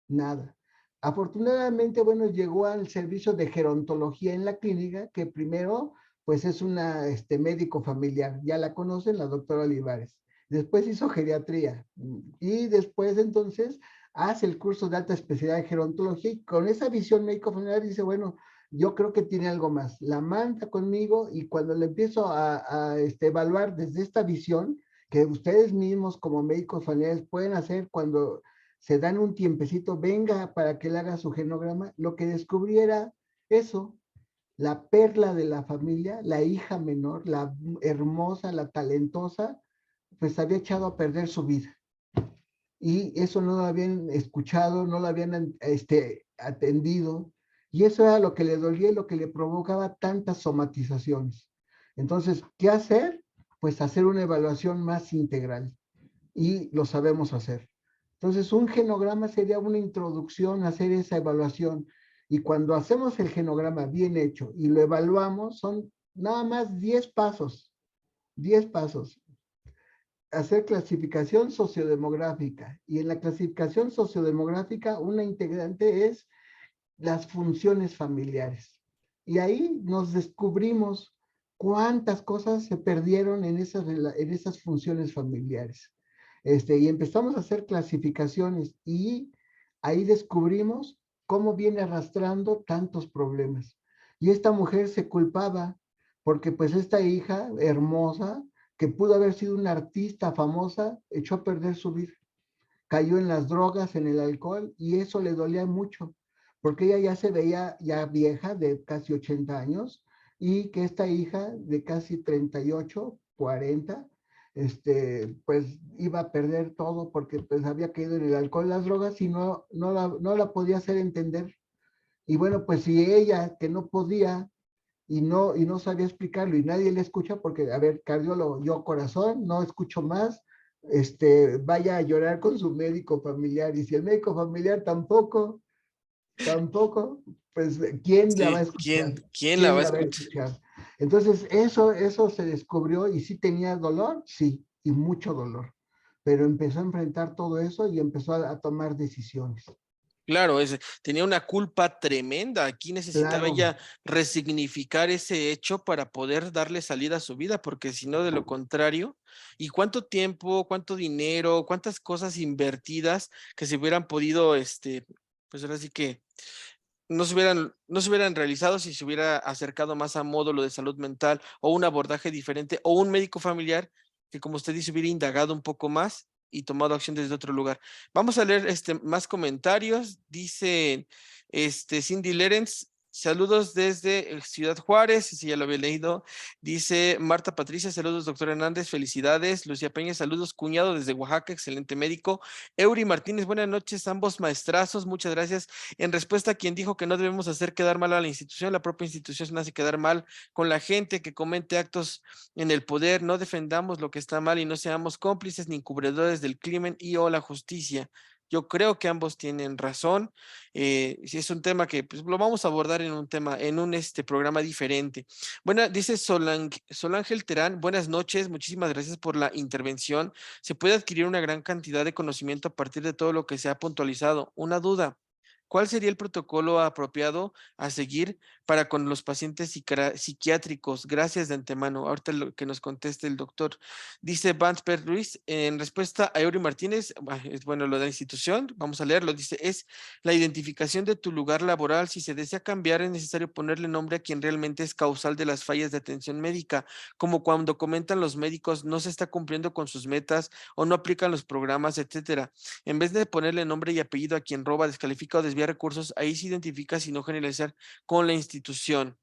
nada. Afortunadamente, bueno, llegó al servicio de gerontología en la clínica, que primero, pues es una médico familiar, ya la conocen, la doctora Olivares. Después hizo geriatría y después entonces hace el curso de alta especialidad de gerontología y con esa visión médico familiar dice, bueno, yo creo que tiene algo más. La manda conmigo y cuando le empiezo a evaluar desde esta visión, que ustedes mismos como médicos familiares pueden hacer cuando se dan un tiempecito, venga para que le haga su genograma, lo que descubriera eso, la perla de la familia, la hija menor, la hermosa, la talentosa, pues había echado a perder su vida. Y eso no lo habían escuchado, no lo habían atendido, y eso era lo que le dolía y lo que le provocaba tantas somatizaciones. Entonces, ¿qué hacer? Pues hacer una evaluación más integral, y lo sabemos hacer. Entonces, un genograma sería una introducción a hacer esa evaluación. Y cuando hacemos el genograma bien hecho y lo evaluamos, son nada más 10 pasos. 10 pasos. Hacer clasificación sociodemográfica. Y en la clasificación sociodemográfica, una integrante es las funciones familiares. Y ahí nos descubrimos cuántas cosas se perdieron en esas funciones familiares. Y empezamos a hacer clasificaciones y ahí descubrimos cómo viene arrastrando tantos problemas. Y esta mujer se culpaba porque pues esta hija hermosa, que pudo haber sido una artista famosa, echó a perder su vida. Cayó en las drogas, en el alcohol, y eso le dolía mucho, porque ella ya se veía ya vieja, de casi 80 años, y que esta hija de casi 38, 40, pues iba a perder todo porque pues había caído en el alcohol, las drogas, y no la podía hacer entender. Y bueno, pues si ella, que no podía y no sabía explicarlo y nadie le escucha porque, a ver, cardiólogo, yo corazón, no escucho más, vaya a llorar con su médico familiar, y si el médico familiar tampoco, pues ¿quién la va a Sí, escuchar? ¿quién la va ¿Quién a la va a escuchar? escuchar? Entonces, eso se descubrió, y sí tenía dolor, sí, y mucho dolor, pero empezó a enfrentar todo eso y empezó a tomar decisiones. Claro, tenía una culpa tremenda. Aquí necesitaba Claro, ella resignificar ese hecho para poder darle salida a su vida, porque si no, de lo contrario, ¿y cuánto tiempo, cuánto dinero, cuántas cosas invertidas que se hubieran podido, pues ahora sí que no se hubieran realizado si se hubiera acercado más a módulo de salud mental o un abordaje diferente o un médico familiar que, como usted dice, hubiera indagado un poco más y tomado acción desde otro lugar? Vamos a leer más comentarios. Dice Cindy Lerens, saludos desde Ciudad Juárez, si ya lo había leído. Dice Marta Patricia, saludos, doctor Hernández, felicidades. Lucía Peña, saludos, cuñado desde Oaxaca, excelente médico. Eury Martínez, buenas noches, ambos maestrazos, muchas gracias. En respuesta a quien dijo que no debemos hacer quedar mal a la institución, la propia institución hace quedar mal con la gente que comete actos en el poder. No defendamos lo que está mal y no seamos cómplices ni encubridores del crimen y o la justicia. Yo creo que ambos tienen razón. Si es un tema que pues, lo vamos a abordar en un programa diferente. Bueno, dice Solángel Terán, buenas noches, muchísimas gracias por la intervención. Se puede adquirir una gran cantidad de conocimiento a partir de todo lo que se ha puntualizado. Una duda. ¿Cuál sería el protocolo apropiado a seguir para con los pacientes psiquiátricos? Gracias de antemano. Ahorita lo que nos conteste el doctor. Dice Vansper Ruiz, en respuesta a Eury Martínez, es bueno lo de la institución, vamos a leerlo. Dice, es la identificación de tu lugar laboral. Si se desea cambiar, es necesario ponerle nombre a quien realmente es causal de las fallas de atención médica, como cuando comentan los médicos no se está cumpliendo con sus metas o no aplican los programas, etcétera. En vez de ponerle nombre y apellido a quien roba, descalifica o desvía recursos, ahí se identifica, sino generalizar con la institución.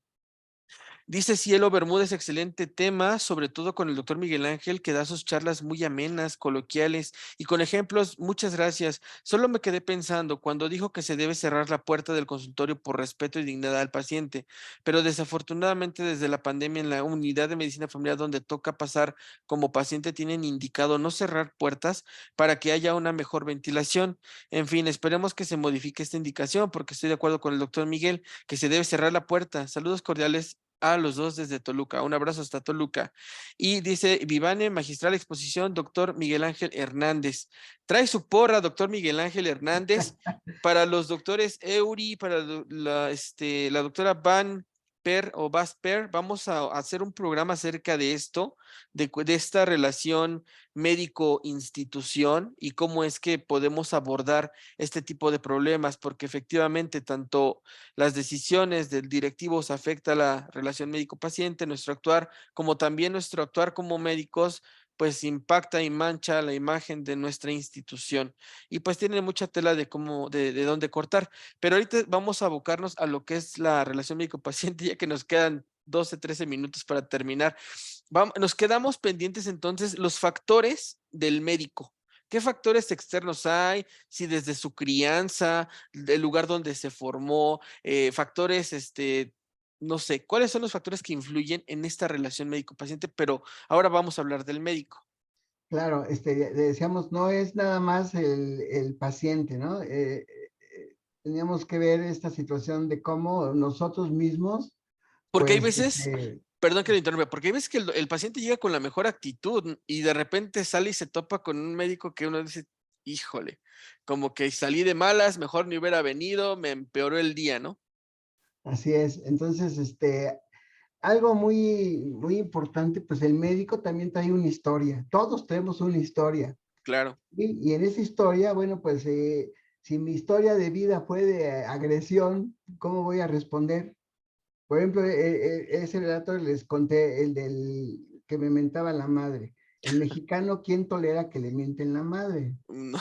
Dice Cielo Bermúdez, excelente tema, sobre todo con el doctor Miguel Ángel, que da sus charlas muy amenas, coloquiales y con ejemplos. Muchas gracias. Solo me quedé pensando cuando dijo que se debe cerrar la puerta del consultorio por respeto y dignidad al paciente, pero desafortunadamente desde la pandemia en la unidad de medicina familiar donde toca pasar como paciente tienen indicado no cerrar puertas para que haya una mejor ventilación. En fin, esperemos que se modifique esta indicación porque estoy de acuerdo con el doctor Miguel que se debe cerrar la puerta. Saludos cordiales a los dos desde Toluca. Un abrazo hasta Toluca. Y dice Vivane, magistral exposición, doctor Miguel Ángel Hernández. Trae su porra, doctor Miguel Ángel Hernández, para los doctores Eury, para la doctora Van Per o Vasper. Vamos a hacer un programa acerca de esto, de esta relación médico-institución y cómo es que podemos abordar este tipo de problemas, porque efectivamente tanto las decisiones del directivos afecta la relación médico-paciente, nuestro actuar, como también nuestro actuar como médicos, pues impacta y mancha la imagen de nuestra institución. Y pues tiene mucha tela de dónde cortar. Pero ahorita vamos a abocarnos a lo que es la relación médico-paciente, ya que nos quedan 12, 13 minutos para terminar. Nos quedamos pendientes entonces los factores del médico. ¿Qué factores externos hay? Si desde su crianza, el lugar donde se formó, factores, no sé, ¿cuáles son los factores que influyen en esta relación médico-paciente? Pero ahora vamos a hablar del médico. claro, decíamos, no es nada más el paciente, ¿no? Teníamos que ver esta situación de cómo nosotros mismos, Porque hay pues, veces, perdón que lo interrumpa, porque hay veces que el paciente llega con la mejor actitud y de repente sale y se topa con un médico que uno dice, híjole, como que salí de malas, mejor ni hubiera venido, me empeoró el día, ¿no? así es. Entonces, algo muy importante, pues el médico también trae una historia. Todos tenemos una historia. Claro. Y en esa historia, bueno, pues si mi historia de vida fue de agresión, ¿cómo voy a responder? Por ejemplo, ese relato les conté, el del que me mentaba la madre. El mexicano, ¿quién tolera que le mienten la madre? No.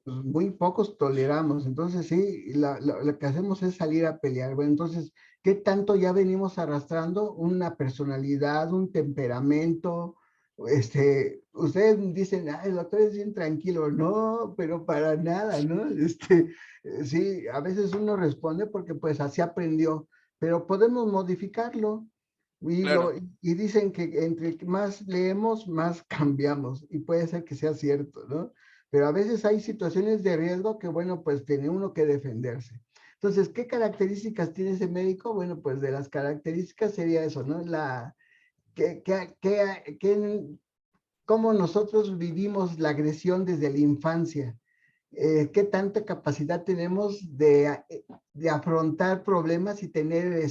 Pues muy pocos toleramos. Entonces, sí, lo que hacemos es salir a pelear. Bueno, entonces, ¿qué tanto ya venimos arrastrando? Una personalidad, un temperamento. Ustedes dicen, ay, el doctor es bien tranquilo. No, pero para nada, ¿no? Sí, a veces uno responde porque pues así aprendió, pero podemos modificarlo. Claro. Y dicen que entre más leemos, más cambiamos. Y puede ser que sea cierto, ¿no? Pero a veces hay situaciones de riesgo que, bueno, pues tiene uno que defenderse. Entonces, ¿qué características tiene ese médico? Bueno, pues de las características sería eso, ¿no? Que, que, que, que, cómo nosotros vivimos la agresión desde la infancia. Qué tanta capacidad tenemos de afrontar problemas y tener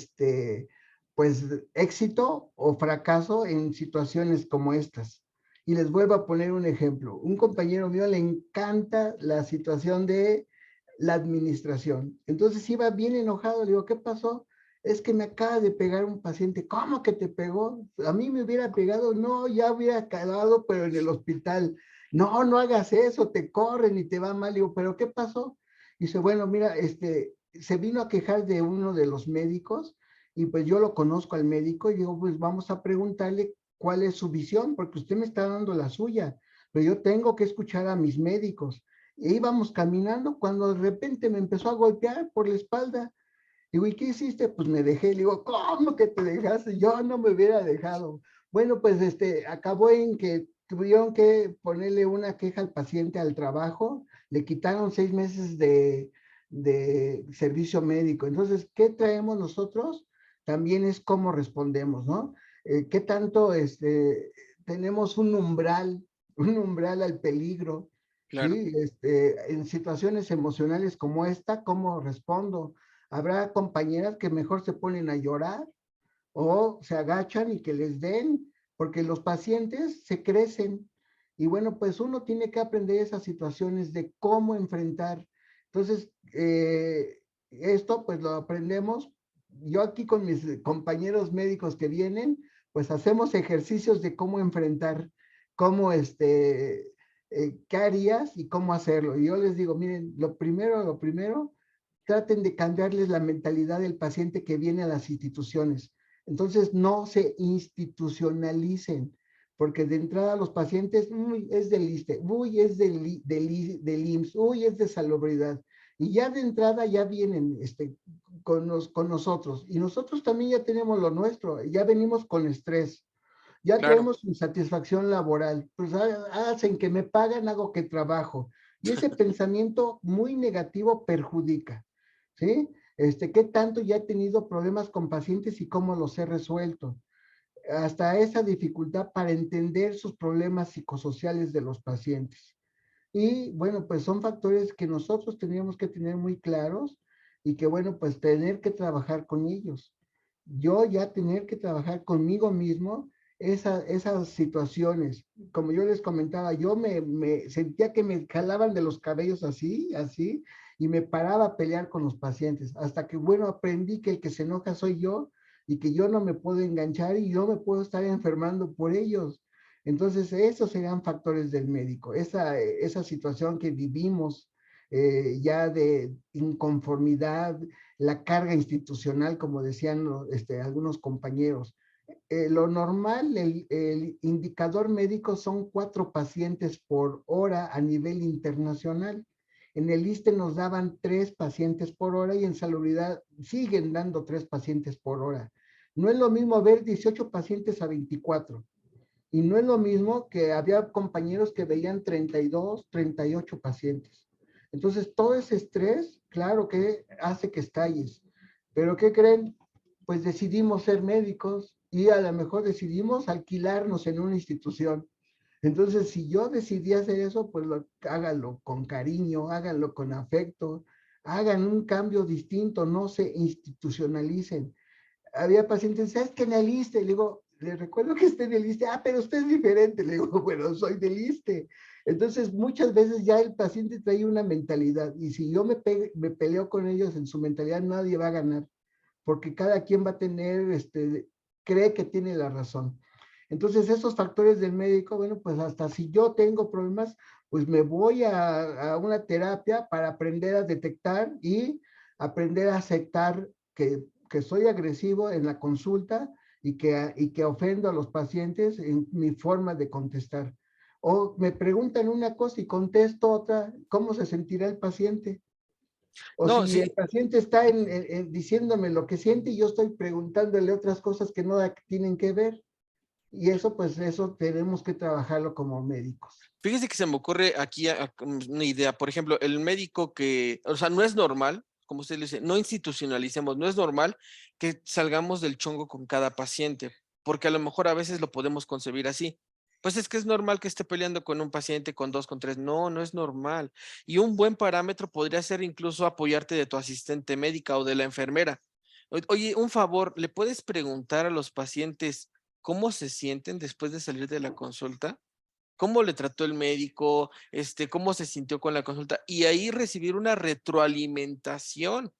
pues éxito o fracaso en situaciones como estas. Y les vuelvo a poner un ejemplo. Un compañero mío le encanta la situación de la administración. Entonces iba bien enojado, le digo, ¿qué pasó? Es que me acaba de pegar un paciente. ¿Cómo que te pegó? A mí me hubiera pegado, no, ya hubiera quedado, pero en el hospital. No, no hagas eso, te corren y te va mal. Digo, ¿pero qué pasó? Dice, bueno, mira, se vino a quejar de uno de los médicos y pues yo lo conozco al médico y digo, pues vamos a preguntarle cuál es su visión, porque usted me está dando la suya, pero yo tengo que escuchar a mis médicos. E íbamos caminando cuando de repente me empezó a golpear por la espalda. Digo, ¿y qué hiciste? Pues me dejé. Le digo, ¿cómo que te dejaste? Yo no me hubiera dejado. Bueno, pues acabó en que tuvieron que ponerle una queja al paciente al trabajo, le quitaron 6 meses de servicio médico. Entonces, ¿qué traemos nosotros? También es cómo respondemos, ¿no? ¿Qué tanto tenemos un umbral al peligro? Claro. ¿Sí? En situaciones emocionales como esta, ¿cómo respondo? Habrá compañeras que mejor se ponen a llorar o se agachan y que les den, porque los pacientes se crecen. Y bueno, pues uno tiene que aprender esas situaciones de cómo enfrentar. Entonces, esto pues lo aprendemos. Yo aquí con mis compañeros médicos que vienen, pues hacemos ejercicios de cómo enfrentar, cómo qué harías y cómo hacerlo. Y yo les digo, miren, lo primero, traten de cambiarles la mentalidad del paciente que viene a las instituciones. Entonces, no se institucionalicen, porque de entrada los pacientes, uy, es del ISSSTE, uy, es del IMSS, uy, es de salubridad. Y ya de entrada ya vienen con nosotros. Y nosotros también ya tenemos lo nuestro, ya venimos con estrés, ya Claro. traemos insatisfacción laboral. Pues hacen que me pagan, hago que trabajo. Y ese pensamiento muy negativo perjudica, ¿sí? ¿Qué tanto ya he tenido problemas con pacientes y cómo los he resuelto? Hasta esa dificultad para entender sus problemas psicosociales de los pacientes. Y bueno, pues son factores que nosotros teníamos que tener muy claros y que bueno, pues tener que trabajar con ellos. Yo ya tener que trabajar conmigo mismo esas situaciones. Como yo les comentaba, yo me sentía que me jalaban de los cabellos así, así, y me paraba a pelear con los pacientes. Hasta que, bueno, aprendí que el que se enoja soy yo y que yo no me puedo enganchar y yo me puedo estar enfermando por ellos. Entonces, esos serían factores del médico, esa situación que vivimos ya de inconformidad, la carga institucional, como decían algunos compañeros. Lo normal, el indicador médico son 4 pacientes por hora a nivel internacional. En el ISSSTE nos daban 3 pacientes por hora y en salubridad siguen dando 3 pacientes por hora. No es lo mismo ver 18 pacientes a 24. Y no es lo mismo que había compañeros que veían 32, 38 pacientes. Entonces, todo ese estrés, claro que hace que estalles. Pero ¿qué creen? Pues decidimos ser médicos y a lo mejor decidimos alquilarnos en una institución. Entonces, si yo decidí hacer eso, pues háganlo con cariño, háganlo con afecto, hagan un cambio distinto, no se institucionalicen. había pacientes, ¿sabes que en el ISSSTE? Le digo, le recuerdo que esté en el ISSSTE. Ah, pero usted es diferente. Le digo, bueno, soy del ISSSTE. Entonces, muchas veces ya el paciente trae una mentalidad y si yo me peleo con ellos en su mentalidad, nadie va a ganar, porque cada quien va a tener, cree que tiene la razón. Entonces, esos factores del médico, bueno, pues hasta si yo tengo problemas, pues me voy a una terapia para aprender a detectar y aprender a aceptar que soy agresivo en la consulta y que ofendo a los pacientes en mi forma de contestar. O me preguntan una cosa y contesto otra, ¿cómo se sentirá el paciente? O No, si el sí, paciente está diciéndome lo que siente y yo estoy preguntándole otras cosas que no tienen que ver. Y eso, pues eso tenemos que trabajarlo como médicos. fíjese que se me ocurre aquí una idea. Por ejemplo, el médico que, o sea, no es normal, como usted le dice, no institucionalicemos, no es normal que salgamos del chongo con cada paciente, porque a lo mejor a veces lo podemos concebir así. Pues es que es normal que esté peleando con un paciente, con dos, con tres. No, no es normal. Y un buen parámetro podría ser incluso apoyarte de tu asistente médica o de la enfermera. Oye, un favor, ¿le puedes preguntar a los pacientes cómo se sienten después de salir de la consulta? ¿Cómo le trató el médico? ¿Cómo se sintió con la consulta? Y ahí recibir una retroalimentación.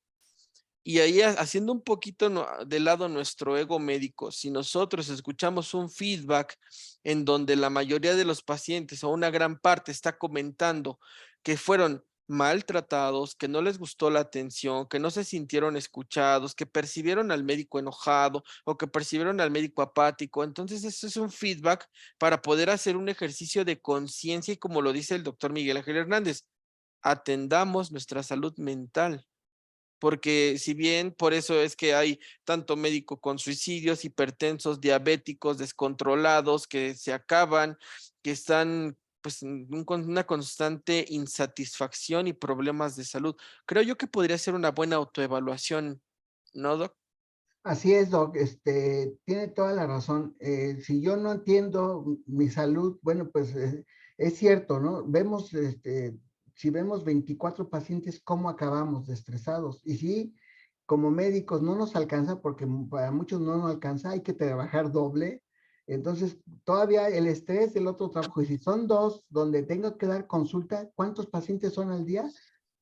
Y ahí haciendo un poquito de lado nuestro ego médico, si nosotros escuchamos un feedback en donde la mayoría de los pacientes o una gran parte está comentando que fueron maltratados, que no les gustó la atención, que no se sintieron escuchados, que percibieron al médico enojado o que percibieron al médico apático, entonces eso es un feedback para poder hacer un ejercicio de conciencia y como lo dice el doctor Miguel Ángel Hernández, atendamos nuestra salud mental porque si bien por eso es que hay tanto médico con suicidios, hipertensos, diabéticos, descontrolados, que se acaban, que están pues con una constante insatisfacción y problemas de salud. Creo yo que podría ser una buena autoevaluación, ¿no, Doc? Así es, Doc, tiene toda la razón. Si yo no entiendo mi salud, bueno, pues es cierto, ¿no? Vemos, si vemos 24 pacientes, ¿cómo acabamos de estresados? Y si como médicos no nos alcanza, porque para muchos no nos alcanza, hay que trabajar doble. Entonces, todavía el estrés del otro trabajo, y si son dos donde tengo que dar consulta, ¿cuántos pacientes son al día?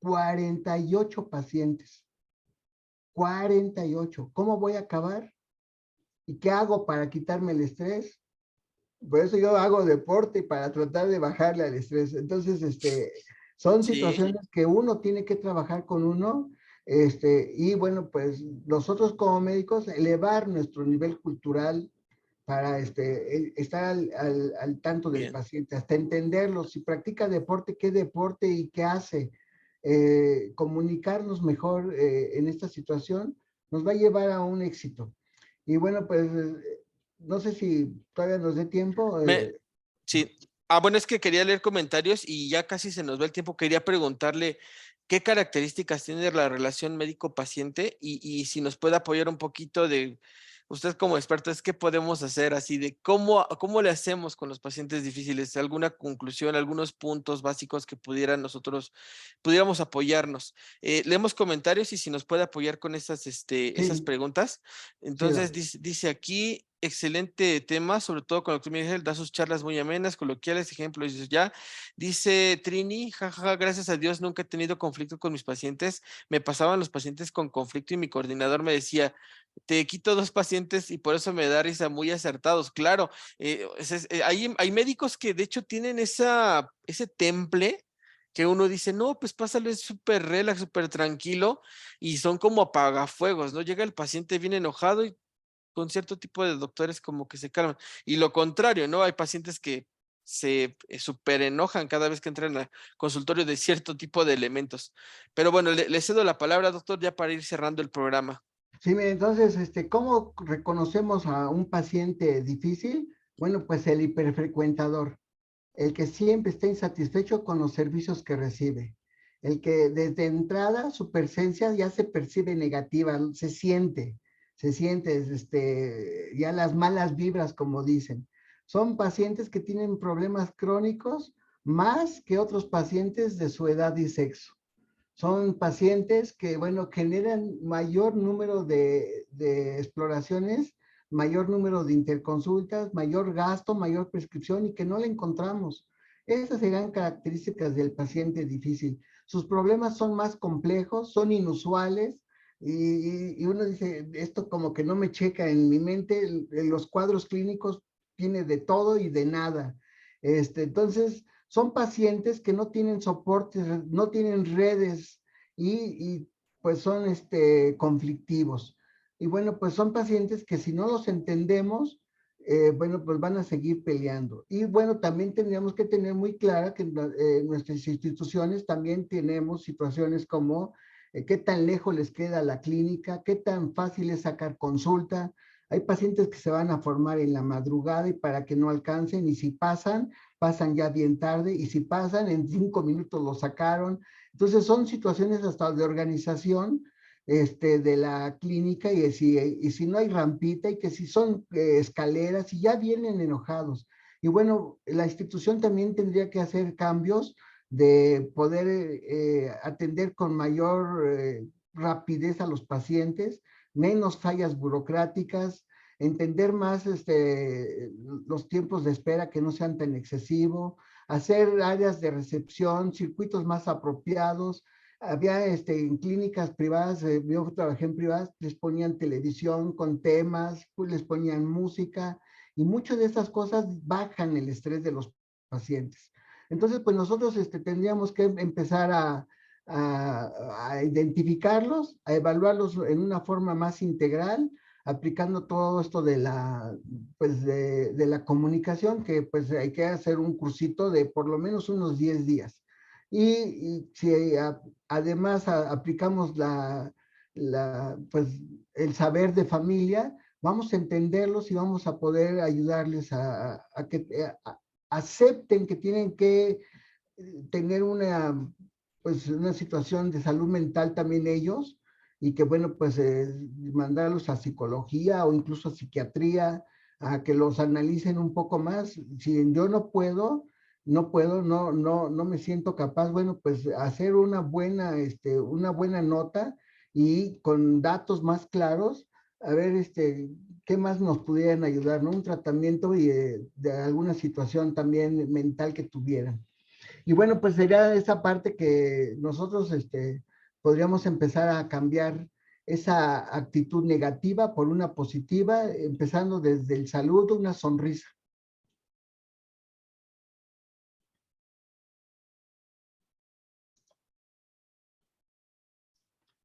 48 pacientes. 48. ¿Cómo voy a acabar? ¿Y qué hago para quitarme el estrés? Por eso yo hago deporte para tratar de bajarle al estrés. Entonces, son Sí, situaciones que uno tiene que trabajar con uno, y bueno, pues nosotros como médicos elevar nuestro nivel cultural para estar al tanto del bien. paciente, hasta entenderlo, si practica deporte, qué deporte y qué hace. Comunicarnos mejor en esta situación nos va a llevar a un éxito. Y bueno, pues no sé si todavía nos dé tiempo. Me, sí. Ah, bueno, es que quería leer comentarios y ya casi se nos va el tiempo. Quería preguntarle qué características tiene la relación médico-paciente y si nos puede apoyar un poquito de, usted como experto, es qué podemos hacer así de cómo le hacemos con los pacientes difíciles, alguna conclusión, algunos puntos básicos que pudiéramos apoyarnos. Leemos comentarios y si nos puede apoyar con esas Sí, preguntas. sí, Entonces dice aquí, excelente tema, sobre todo con el doctor Miguel, da sus charlas muy amenas, coloquiales, ejemplos, y ya. Dice Trini, jaja, gracias a Dios nunca he tenido conflicto con mis pacientes. Me pasaban los pacientes con conflicto y mi coordinador me decía, te quito dos pacientes y por eso me da risa muy acertados. Claro, hay médicos que de hecho tienen ese temple que uno dice, no, pues pásalo, es súper relax, súper tranquilo, y son como apagafuegos, ¿no? Llega el paciente bien enojado y con cierto tipo de doctores como que se calman. Y lo contrario, ¿no? Hay pacientes que se súper enojan cada vez que entran al consultorio de cierto tipo de elementos. Pero bueno, le cedo la palabra, doctor, ya para ir cerrando el programa. sí, mire, entonces, ¿cómo reconocemos a un paciente difícil? Bueno, pues el hiperfrecuentador, el que siempre está insatisfecho con los servicios que recibe, el que desde entrada su presencia ya se percibe negativa, se siente, ya las malas vibras, como dicen. Son pacientes que tienen problemas crónicos más que otros pacientes de su edad y sexo. Son pacientes que, bueno, generan mayor número de exploraciones, mayor número de interconsultas, mayor gasto, mayor prescripción y que no la encontramos. Esas serían características del paciente difícil. Sus problemas son más complejos, son inusuales y uno dice, esto como que no me checa en mi mente, en los cuadros clínicos tiene de todo y de nada. Entonces, son pacientes que no tienen soportes, no tienen redes y pues son conflictivos. Y bueno, pues son pacientes que si no los entendemos, bueno, pues van a seguir peleando. Y bueno, también tendríamos que tener muy clara que en nuestras instituciones también tenemos situaciones como qué tan lejos les queda la clínica, qué tan fácil es sacar consulta. Hay pacientes que se van a formar en la madrugada y para que no alcancen, y si pasan, pasan ya bien tarde, y si pasan, en 5 minutos lo sacaron. Entonces son situaciones hasta de organización de la clínica y si no hay rampita y que si son escaleras y ya vienen enojados. Y bueno, la institución también tendría que hacer cambios de poder atender con mayor rapidez a los pacientes, menos fallas burocráticas, entender más los tiempos de espera que no sean tan excesivos, hacer áreas de recepción, circuitos más apropiados. Había en clínicas privadas, yo trabajé en privadas, les ponían televisión con temas, pues les ponían música y muchas de esas cosas bajan el estrés de los pacientes. Entonces, pues nosotros tendríamos que empezar a identificarlos, a evaluarlos en una forma más integral, aplicando todo esto de pues de la comunicación, que pues hay que hacer un cursito de por lo menos unos 10 días. Y si además aplicamos pues, el saber de familia, vamos a entenderlos y vamos a poder ayudarles a que acepten que tienen que tener pues, una situación de salud mental también ellos y que bueno, pues mandarlos a psicología o incluso a psiquiatría, a que los analicen un poco más. Si yo no me siento capaz, bueno, pues hacer una buena nota y con datos más claros, a ver, qué más nos pudieran ayudar, ¿no? Un tratamiento y de alguna situación también mental que tuvieran. Y bueno, pues sería esa parte que nosotros podríamos empezar a cambiar esa actitud negativa por una positiva, empezando desde el saludo, una sonrisa.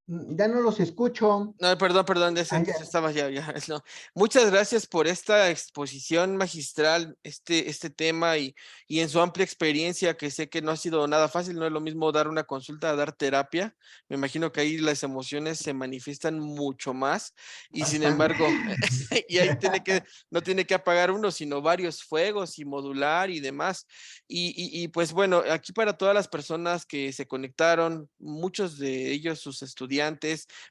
Ya no los escucho. No, perdón, Ah, ya. estaba ya, no. Muchas gracias por esta exposición magistral, este tema y en su amplia experiencia, que sé que no ha sido nada fácil, no es lo mismo dar una consulta a dar terapia. Me imagino que ahí las emociones se manifiestan mucho más y sin Bastante. embargo, y ahí no tiene que apagar uno, sino varios fuegos y modular y demás. Y pues bueno, aquí para todas las personas que se conectaron, muchos de ellos sus estudiantes,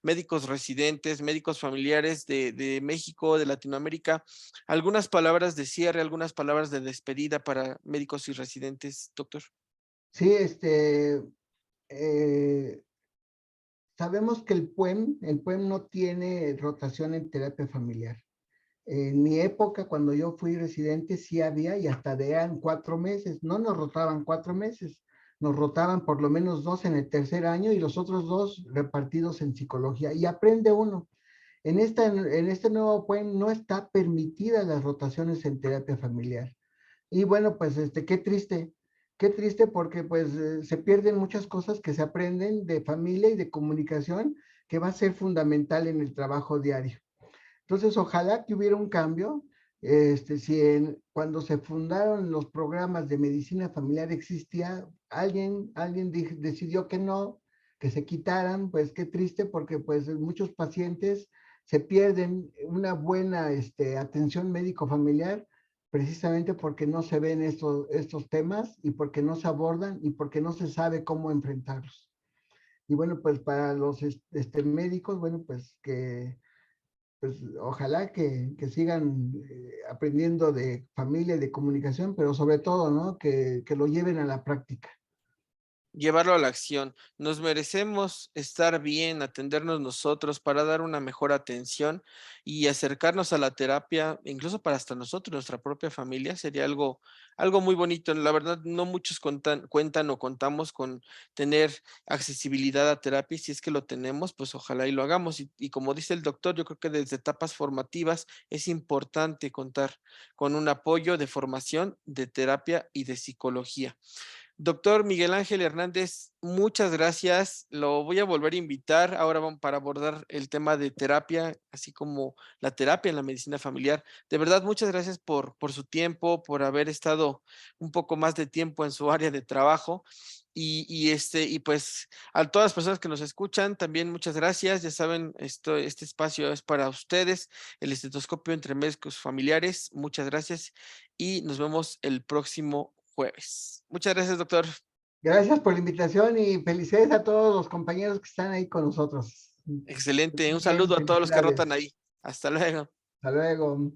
médicos residentes, médicos familiares de México, de Latinoamérica. Algunas palabras de cierre, algunas palabras de despedida para médicos y residentes, doctor. Sí, eh, sabemos que el PUEM no tiene rotación en terapia familiar. En mi época, cuando yo fui residente, sí había y hasta eran 4 meses. No nos rotaban 4 meses, nos rotaban por lo menos 2 en el tercer año y los otros 2 repartidos en psicología. Y aprende uno. En este nuevo PUEM no está permitida las rotaciones en terapia familiar. Y bueno, pues qué triste porque pues se pierden muchas cosas que se aprenden de familia y de comunicación que va a ser fundamental en el trabajo diario. Entonces, ojalá que hubiera un cambio. Si cuando se fundaron los programas de medicina familiar existía, alguien decidió que no, que se quitaran, pues qué triste porque pues muchos pacientes se pierden una buena atención médico familiar precisamente porque no se ven estos temas y porque no se abordan y porque no se sabe cómo enfrentarlos. Y bueno, pues para los médicos, bueno, pues ojalá que sigan aprendiendo de familia y de comunicación, pero sobre todo, ¿no? Que lo lleven a la práctica. llevarlo a la acción. Nos merecemos estar bien, atendernos nosotros para dar una mejor atención y acercarnos a la terapia, incluso para hasta nosotros, nuestra propia familia, sería algo muy bonito. La verdad, no muchos cuentan o contamos con tener accesibilidad a terapia y si es que lo tenemos, pues ojalá y lo hagamos. Y como dice el doctor, yo creo que desde etapas formativas es importante contar con un apoyo de formación, de terapia y de psicología. Doctor Miguel Ángel Hernández, muchas gracias. Lo voy a volver a invitar ahora para abordar el tema de terapia, así como la terapia en la medicina familiar. De verdad, muchas gracias por su tiempo, por haber estado un poco más de tiempo en su área de trabajo. Y pues a todas las personas que nos escuchan, también muchas gracias. Ya saben, este espacio es para ustedes, el estetoscopio entre médicos familiares. Muchas gracias y nos vemos el próximo jueves. Muchas gracias, doctor. Gracias por la invitación y felicidades a todos los compañeros que están ahí con nosotros. Excelente. Un Bien, saludo a todos los que rotan felicidades. ahí. Hasta luego. Hasta luego.